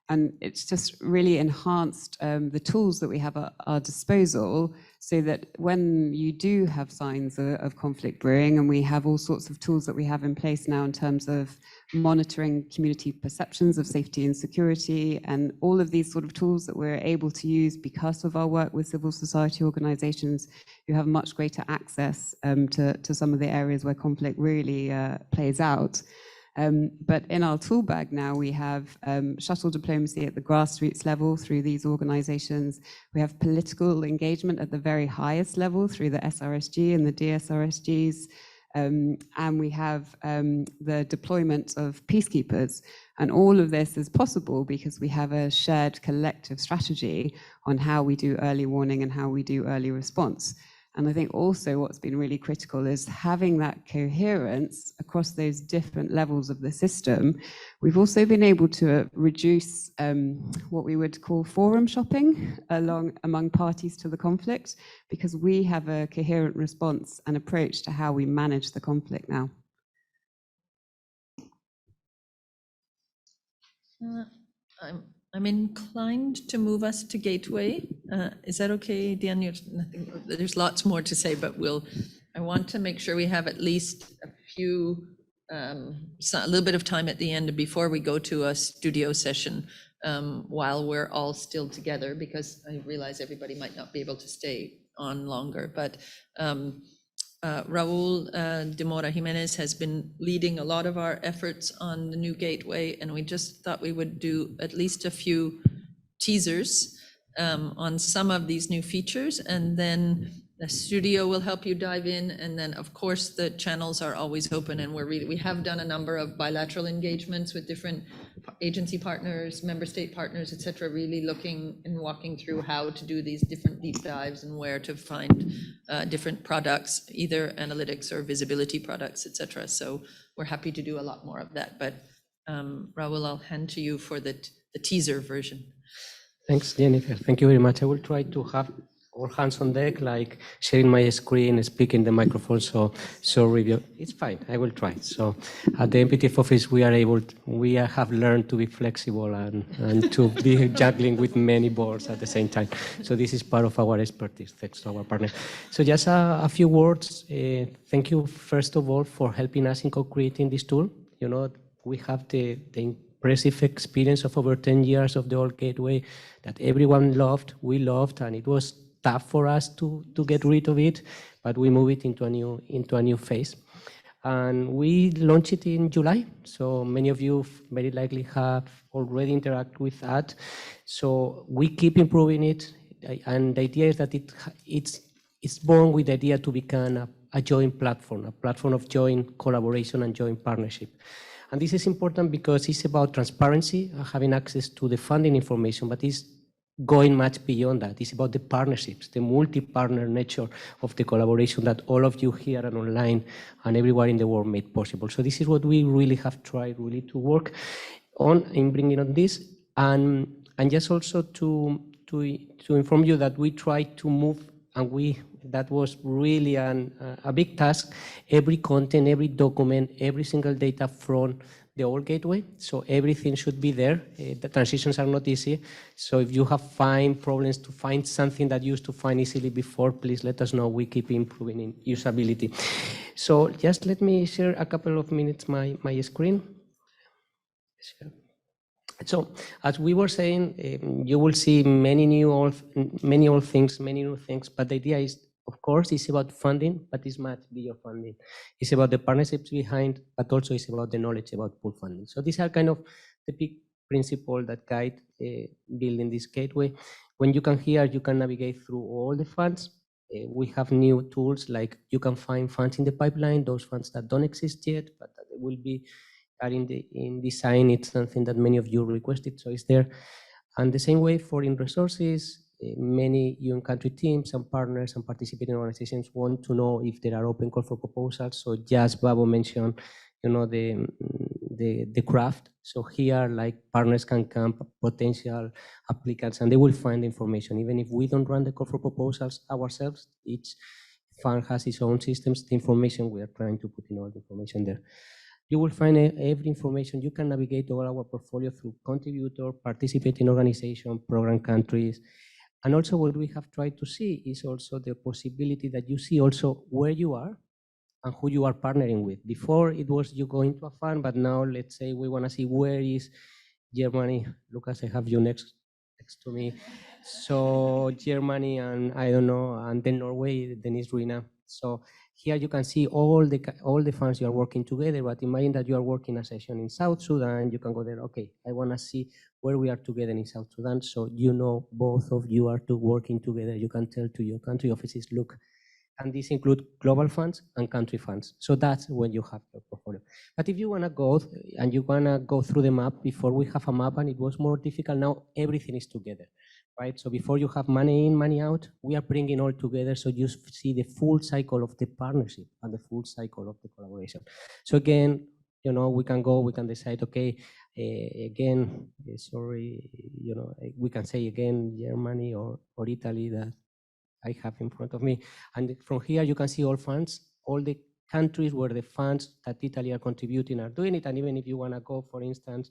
And it's just really enhanced the tools that we have at our disposal, so that when you do have signs of conflict brewing, and we have all sorts of tools that we have in place now in terms of monitoring community perceptions of safety and security, and all of these sort of tools that we're able to use because of our work with civil society organizations who have much greater access to some of the areas where conflict really plays out. But in our tool bag now, we have shuttle diplomacy at the grassroots level through these organizations. We have political engagement at the very highest level through the SRSG and the DSRSGs. And we have the deployment of peacekeepers. And all of this is possible because we have a shared collective strategy on how we do early warning and how we do early response. And I think also what's been really critical is having that coherence across those different levels of the system. We've also been able to reduce what we would call forum shopping among parties to the conflict, because we have a coherent response and approach to how we manage the conflict now. I'm inclined to move us to Gateway. Is that okay, Dan? There's lots more to say, but I want to make sure we have at least a little bit of time at the end before we go to a studio session while we're all still together, because I realize everybody might not be able to stay on longer. But Raul de Mora Jimenez has been leading a lot of our efforts on the new Gateway, and we just thought we would do at least a few teasers on some of these new features, and then the studio will help you dive in. And then, of course, the channels are always open, and we have done a number of bilateral engagements with different agency partners, member state partners, et cetera, really looking and walking through how to do these different deep dives and where to find different products, either analytics or visibility products, et cetera. So we're happy to do a lot more of that. But Raul, I'll hand to you for the teaser version. Thanks, Jennifer. Thank you very much. I will try to have all hands on deck, like sharing my screen, speaking the microphone, so review. It's fine, I will try. So at the MPTF office, we have learned to be flexible and to be juggling with many boards at the same time. So this is part of our expertise, thanks to our partner. So just a few words. Thank you, first of all, for helping us in co-creating this tool. You know, we have the impressive experience of over 10 years of the old Gateway that everyone loved, we loved, and it was tough for us to get rid of it, but we move it into a new phase. And we launched it in July, so many of you very likely have already interacted with that. So we keep improving it, and the idea is that it's born with the idea to become a joint platform, a platform of joint collaboration and joint partnership. And this is important because it's about transparency, having access to the funding information, but it's going much beyond that. It's about the partnerships, the multi-partner nature of the collaboration that all of you here and online and everywhere in the world made possible. So this is what we really have tried really to work on in bringing on this. And just also to inform you that we try to move, and that was really a big task, every content, every document, every single data from the old Gateway. So everything should be there. The transitions are not easy. So if you have problems to find something that you used to find easily before, please let us know. We keep improving in usability. So just let me share a couple of minutes my screen. So as we were saying, you will see many new things, but the idea is, of course, it's about funding, but it's much beyond funding. It's about the partnerships behind, but also it's about the knowledge about pool funding. So these are kind of the big principles that guide building this Gateway. When you come here, you can navigate through all the funds. We have new tools, like you can find funds in the pipeline, those funds that don't exist yet, but that will be in design. It's something that many of you requested, so it's there. And the same way for in resources, many UN country teams and partners and participating organizations want to know if there are open call for proposals. So just Babo mentioned, the craft. So here, like, partners can come, potential applicants, and they will find the information. Even if we don't run the call for proposals ourselves, each fund has its own systems. The information, we are trying to put in all the information there. You will find every information. You can navigate all our portfolio through contributor, participating organization, program countries. And also what we have tried to see is also the possibility that you see also where you are and who you are partnering with. Before it was you go into a fund, but now let's say we want to see where is Germany. Lucas, I have you next to me. So Germany and I don't know, and then Norway, Denise Ruina. So here you can see all the funds you are working together, but imagine that you are working a session in South Sudan, you can go there, okay, I want to see where we are together in South Sudan, so you know both of you are working together. You can tell to your country offices, look, and these include global funds and country funds. So that's when you have your portfolio. But if you want to go and you want to go through the map, before we have a map and it was more difficult, now everything is together, right? So before you have money in, money out, we are bringing all together so you see the full cycle of the partnership and the full cycle of the collaboration. So again, you know, we can go, we can decide, okay, again, sorry, you know, we can say again, Germany or Italy that I have in front of me. And from here, you can see all funds, all the countries where the funds that Italy are contributing are doing it. And even if you want to go, for instance,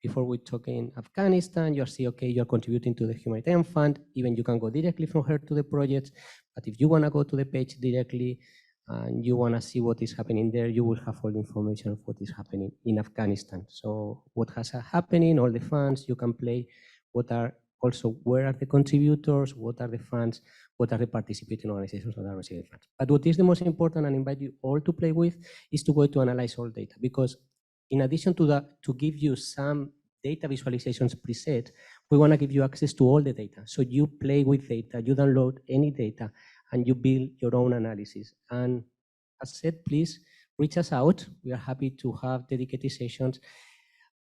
before we talk in Afghanistan, you'll see, okay, you're contributing to the humanitarian fund. Even you can go directly from here to the projects. But if you want to go to the page directly and you want to see what is happening there, you will have all the information of what is happening in Afghanistan. So what has happening, all the funds, you can play, what are also, where are the contributors, what are the funds, what are the participating organizations that are receiving funds. But what is the most important, and I invite you all to play with, is to go to analyze all data, because in addition to that, to give you some data visualizations preset, we want to give you access to all the data. So you play with data, you download any data, and you build your own analysis. And as said, please reach us out. We are happy to have dedicated sessions.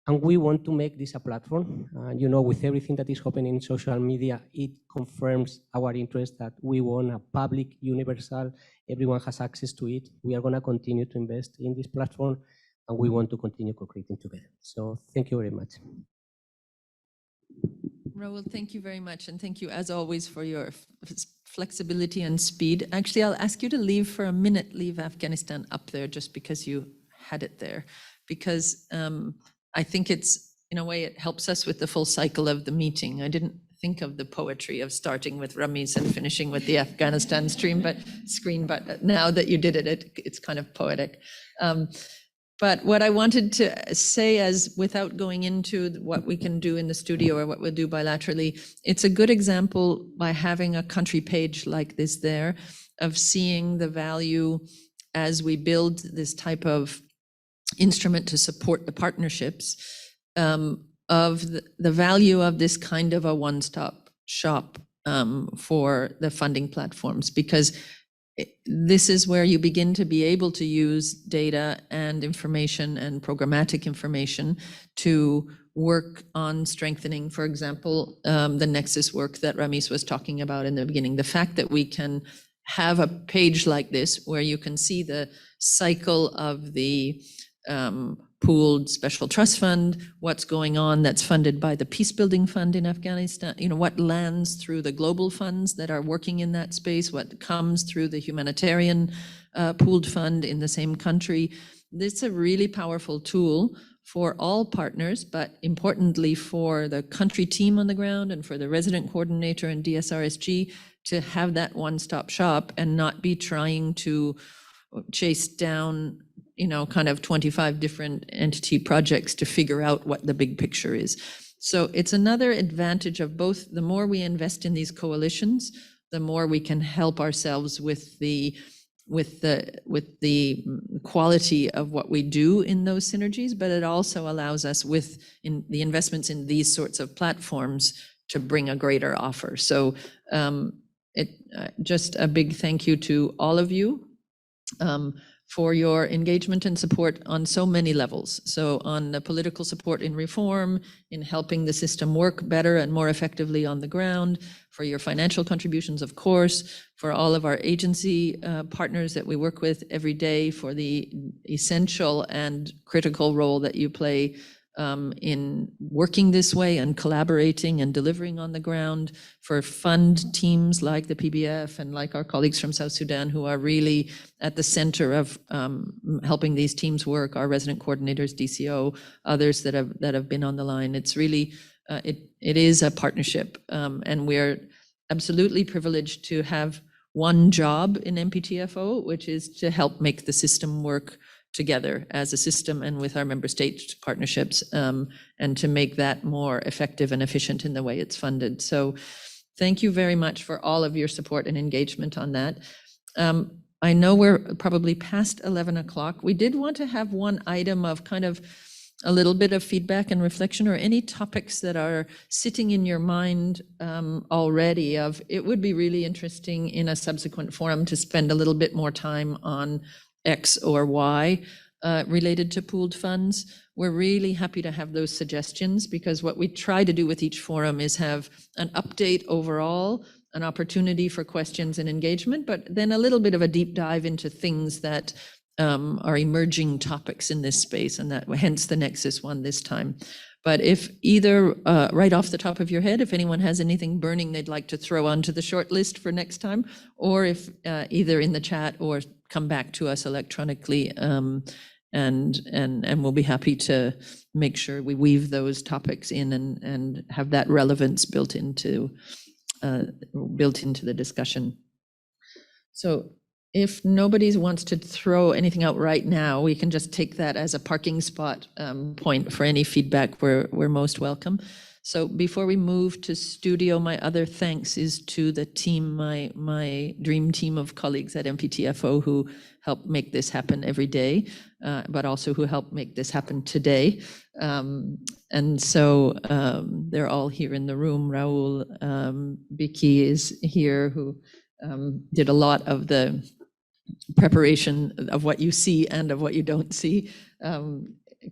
And we want to make this a platform. You know, with everything that is happening in social media, it confirms our interest that we want a public, universal, everyone has access to it. We are going to continue to invest in this platform, and we want to continue co-creating together. So thank you very much. Raul, thank you very much. And thank you, as always, for your flexibility and speed. Actually, I'll ask you to leave Afghanistan up there just because you had it there. Because I think it's, in a way, it helps us with the full cycle of the meeting. I didn't think of the poetry of starting with Ramiz and finishing with the Afghanistan screen, but now that you did it, it's kind of poetic. But what I wanted to say is, without going into what we can do in the studio or what we'll do bilaterally, it's a good example by having a country page like this there of seeing the value as we build this type of instrument to support the partnerships, of the value of this kind of a one-stop shop for the funding platforms, because this is where you begin to be able to use data and information and programmatic information to work on strengthening, for example, the Nexus work that Ramiz was talking about in the beginning. The fact that we can have a page like this where you can see the cycle of the pooled special trust fund, what's going on that's funded by the peace building fund in Afghanistan, you know, what lands through the global funds that are working in that space, what comes through the humanitarian pooled fund in the same country. This is a really powerful tool for all partners, but importantly for the country team on the ground and for the resident coordinator and DSRSG to have that one-stop shop and not be trying to chase down, you know, kind of 25 different entity projects to figure out what the big picture is. So it's another advantage of both. The more we invest in these coalitions, the more we can help ourselves with the quality of what we do in those synergies, but it also allows us in the investments in these sorts of platforms to bring a greater offer. So just a big thank you to all of you for your engagement and support on so many levels. So on the political support in reform, in helping the system work better and more effectively on the ground, for your financial contributions, of course, for all of our agency partners that we work with every day, for the essential and critical role that you play in working this way and collaborating and delivering on the ground, for fund teams like the PBF and like our colleagues from South Sudan who are really at the center of helping these teams work, our resident coordinators, DCO, others that have been on the line. It's really, it is a partnership, and we're absolutely privileged to have one job in MPTFO, which is to help make the system work together as a system and with our member state partnerships, and to make that more effective and efficient in the way it's funded. So thank you very much for all of your support and engagement on that. I know we're probably past 11 o'clock. We did want to have one item of kind of a little bit of feedback and reflection, or any topics that are sitting in your mind already of, it would be really interesting in a subsequent forum to spend a little bit more time on X or Y related to pooled funds. We're really happy to have those suggestions, because what we try to do with each forum is have an update overall, an opportunity for questions and engagement, but then a little bit of a deep dive into things that are emerging topics in this space, and that hence the Nexus one this time. But if either right off the top of your head, if anyone has anything burning they'd like to throw onto the short list for next time, or if either in the chat or come back to us electronically, and we'll be happy to make sure we weave those topics in and have that relevance built into the discussion. So if nobody wants to throw anything out right now, we can just take that as a parking spot point for any feedback. We're most welcome. So before we move to studio, my other thanks is to the team, my dream team of colleagues at MPTFO who help make this happen every day, but also who help make this happen today. And so they're all here in the room. Raul, Vicky is here, who did a lot of the preparation of what you see and of what you don't see.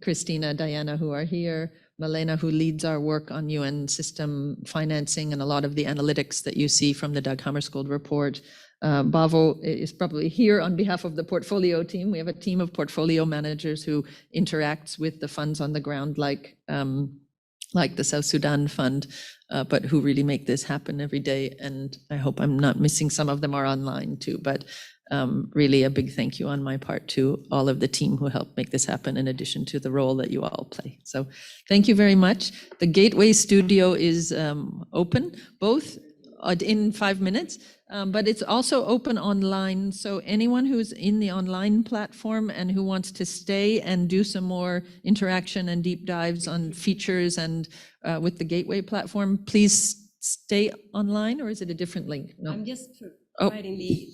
Christina, Diana, who are here. Malena, who leads our work on UN system financing and a lot of the analytics that you see from the Dag Hammarskjöld report. Bavo is probably here on behalf of the portfolio team. We have a team of portfolio managers who interacts with the funds on the ground, like the South Sudan Fund, but who really make this happen every day. And I hope I'm not missing, some of them are online too, but really a big thank you on my part to all of the team who helped make this happen, in addition to the role that you all play. So thank you very much. The Gateway Studio is open, both in 5 minutes, but it's also open online. So anyone who's in the online platform and who wants to stay and do some more interaction and deep dives on features and with the Gateway platform, please stay online, or is it a different link? No. I'm just providing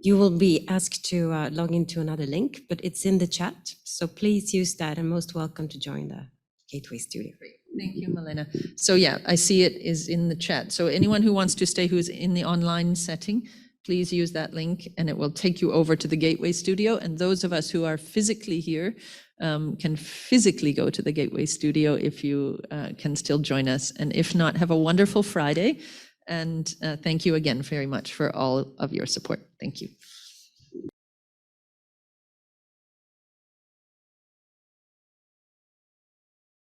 you will be asked to log into another link, but it's in the chat. So please use that, and most welcome to join the Gateway Studio. Thank you, Malena. So yeah, I see it is in the chat. So anyone who wants to stay, who's in the online setting, please use that link and it will take you over to the Gateway Studio. And those of us who are physically here can physically go to the Gateway Studio if you can still join us. And if not, have a wonderful Friday. And thank you again very much for all of your support. Thank you.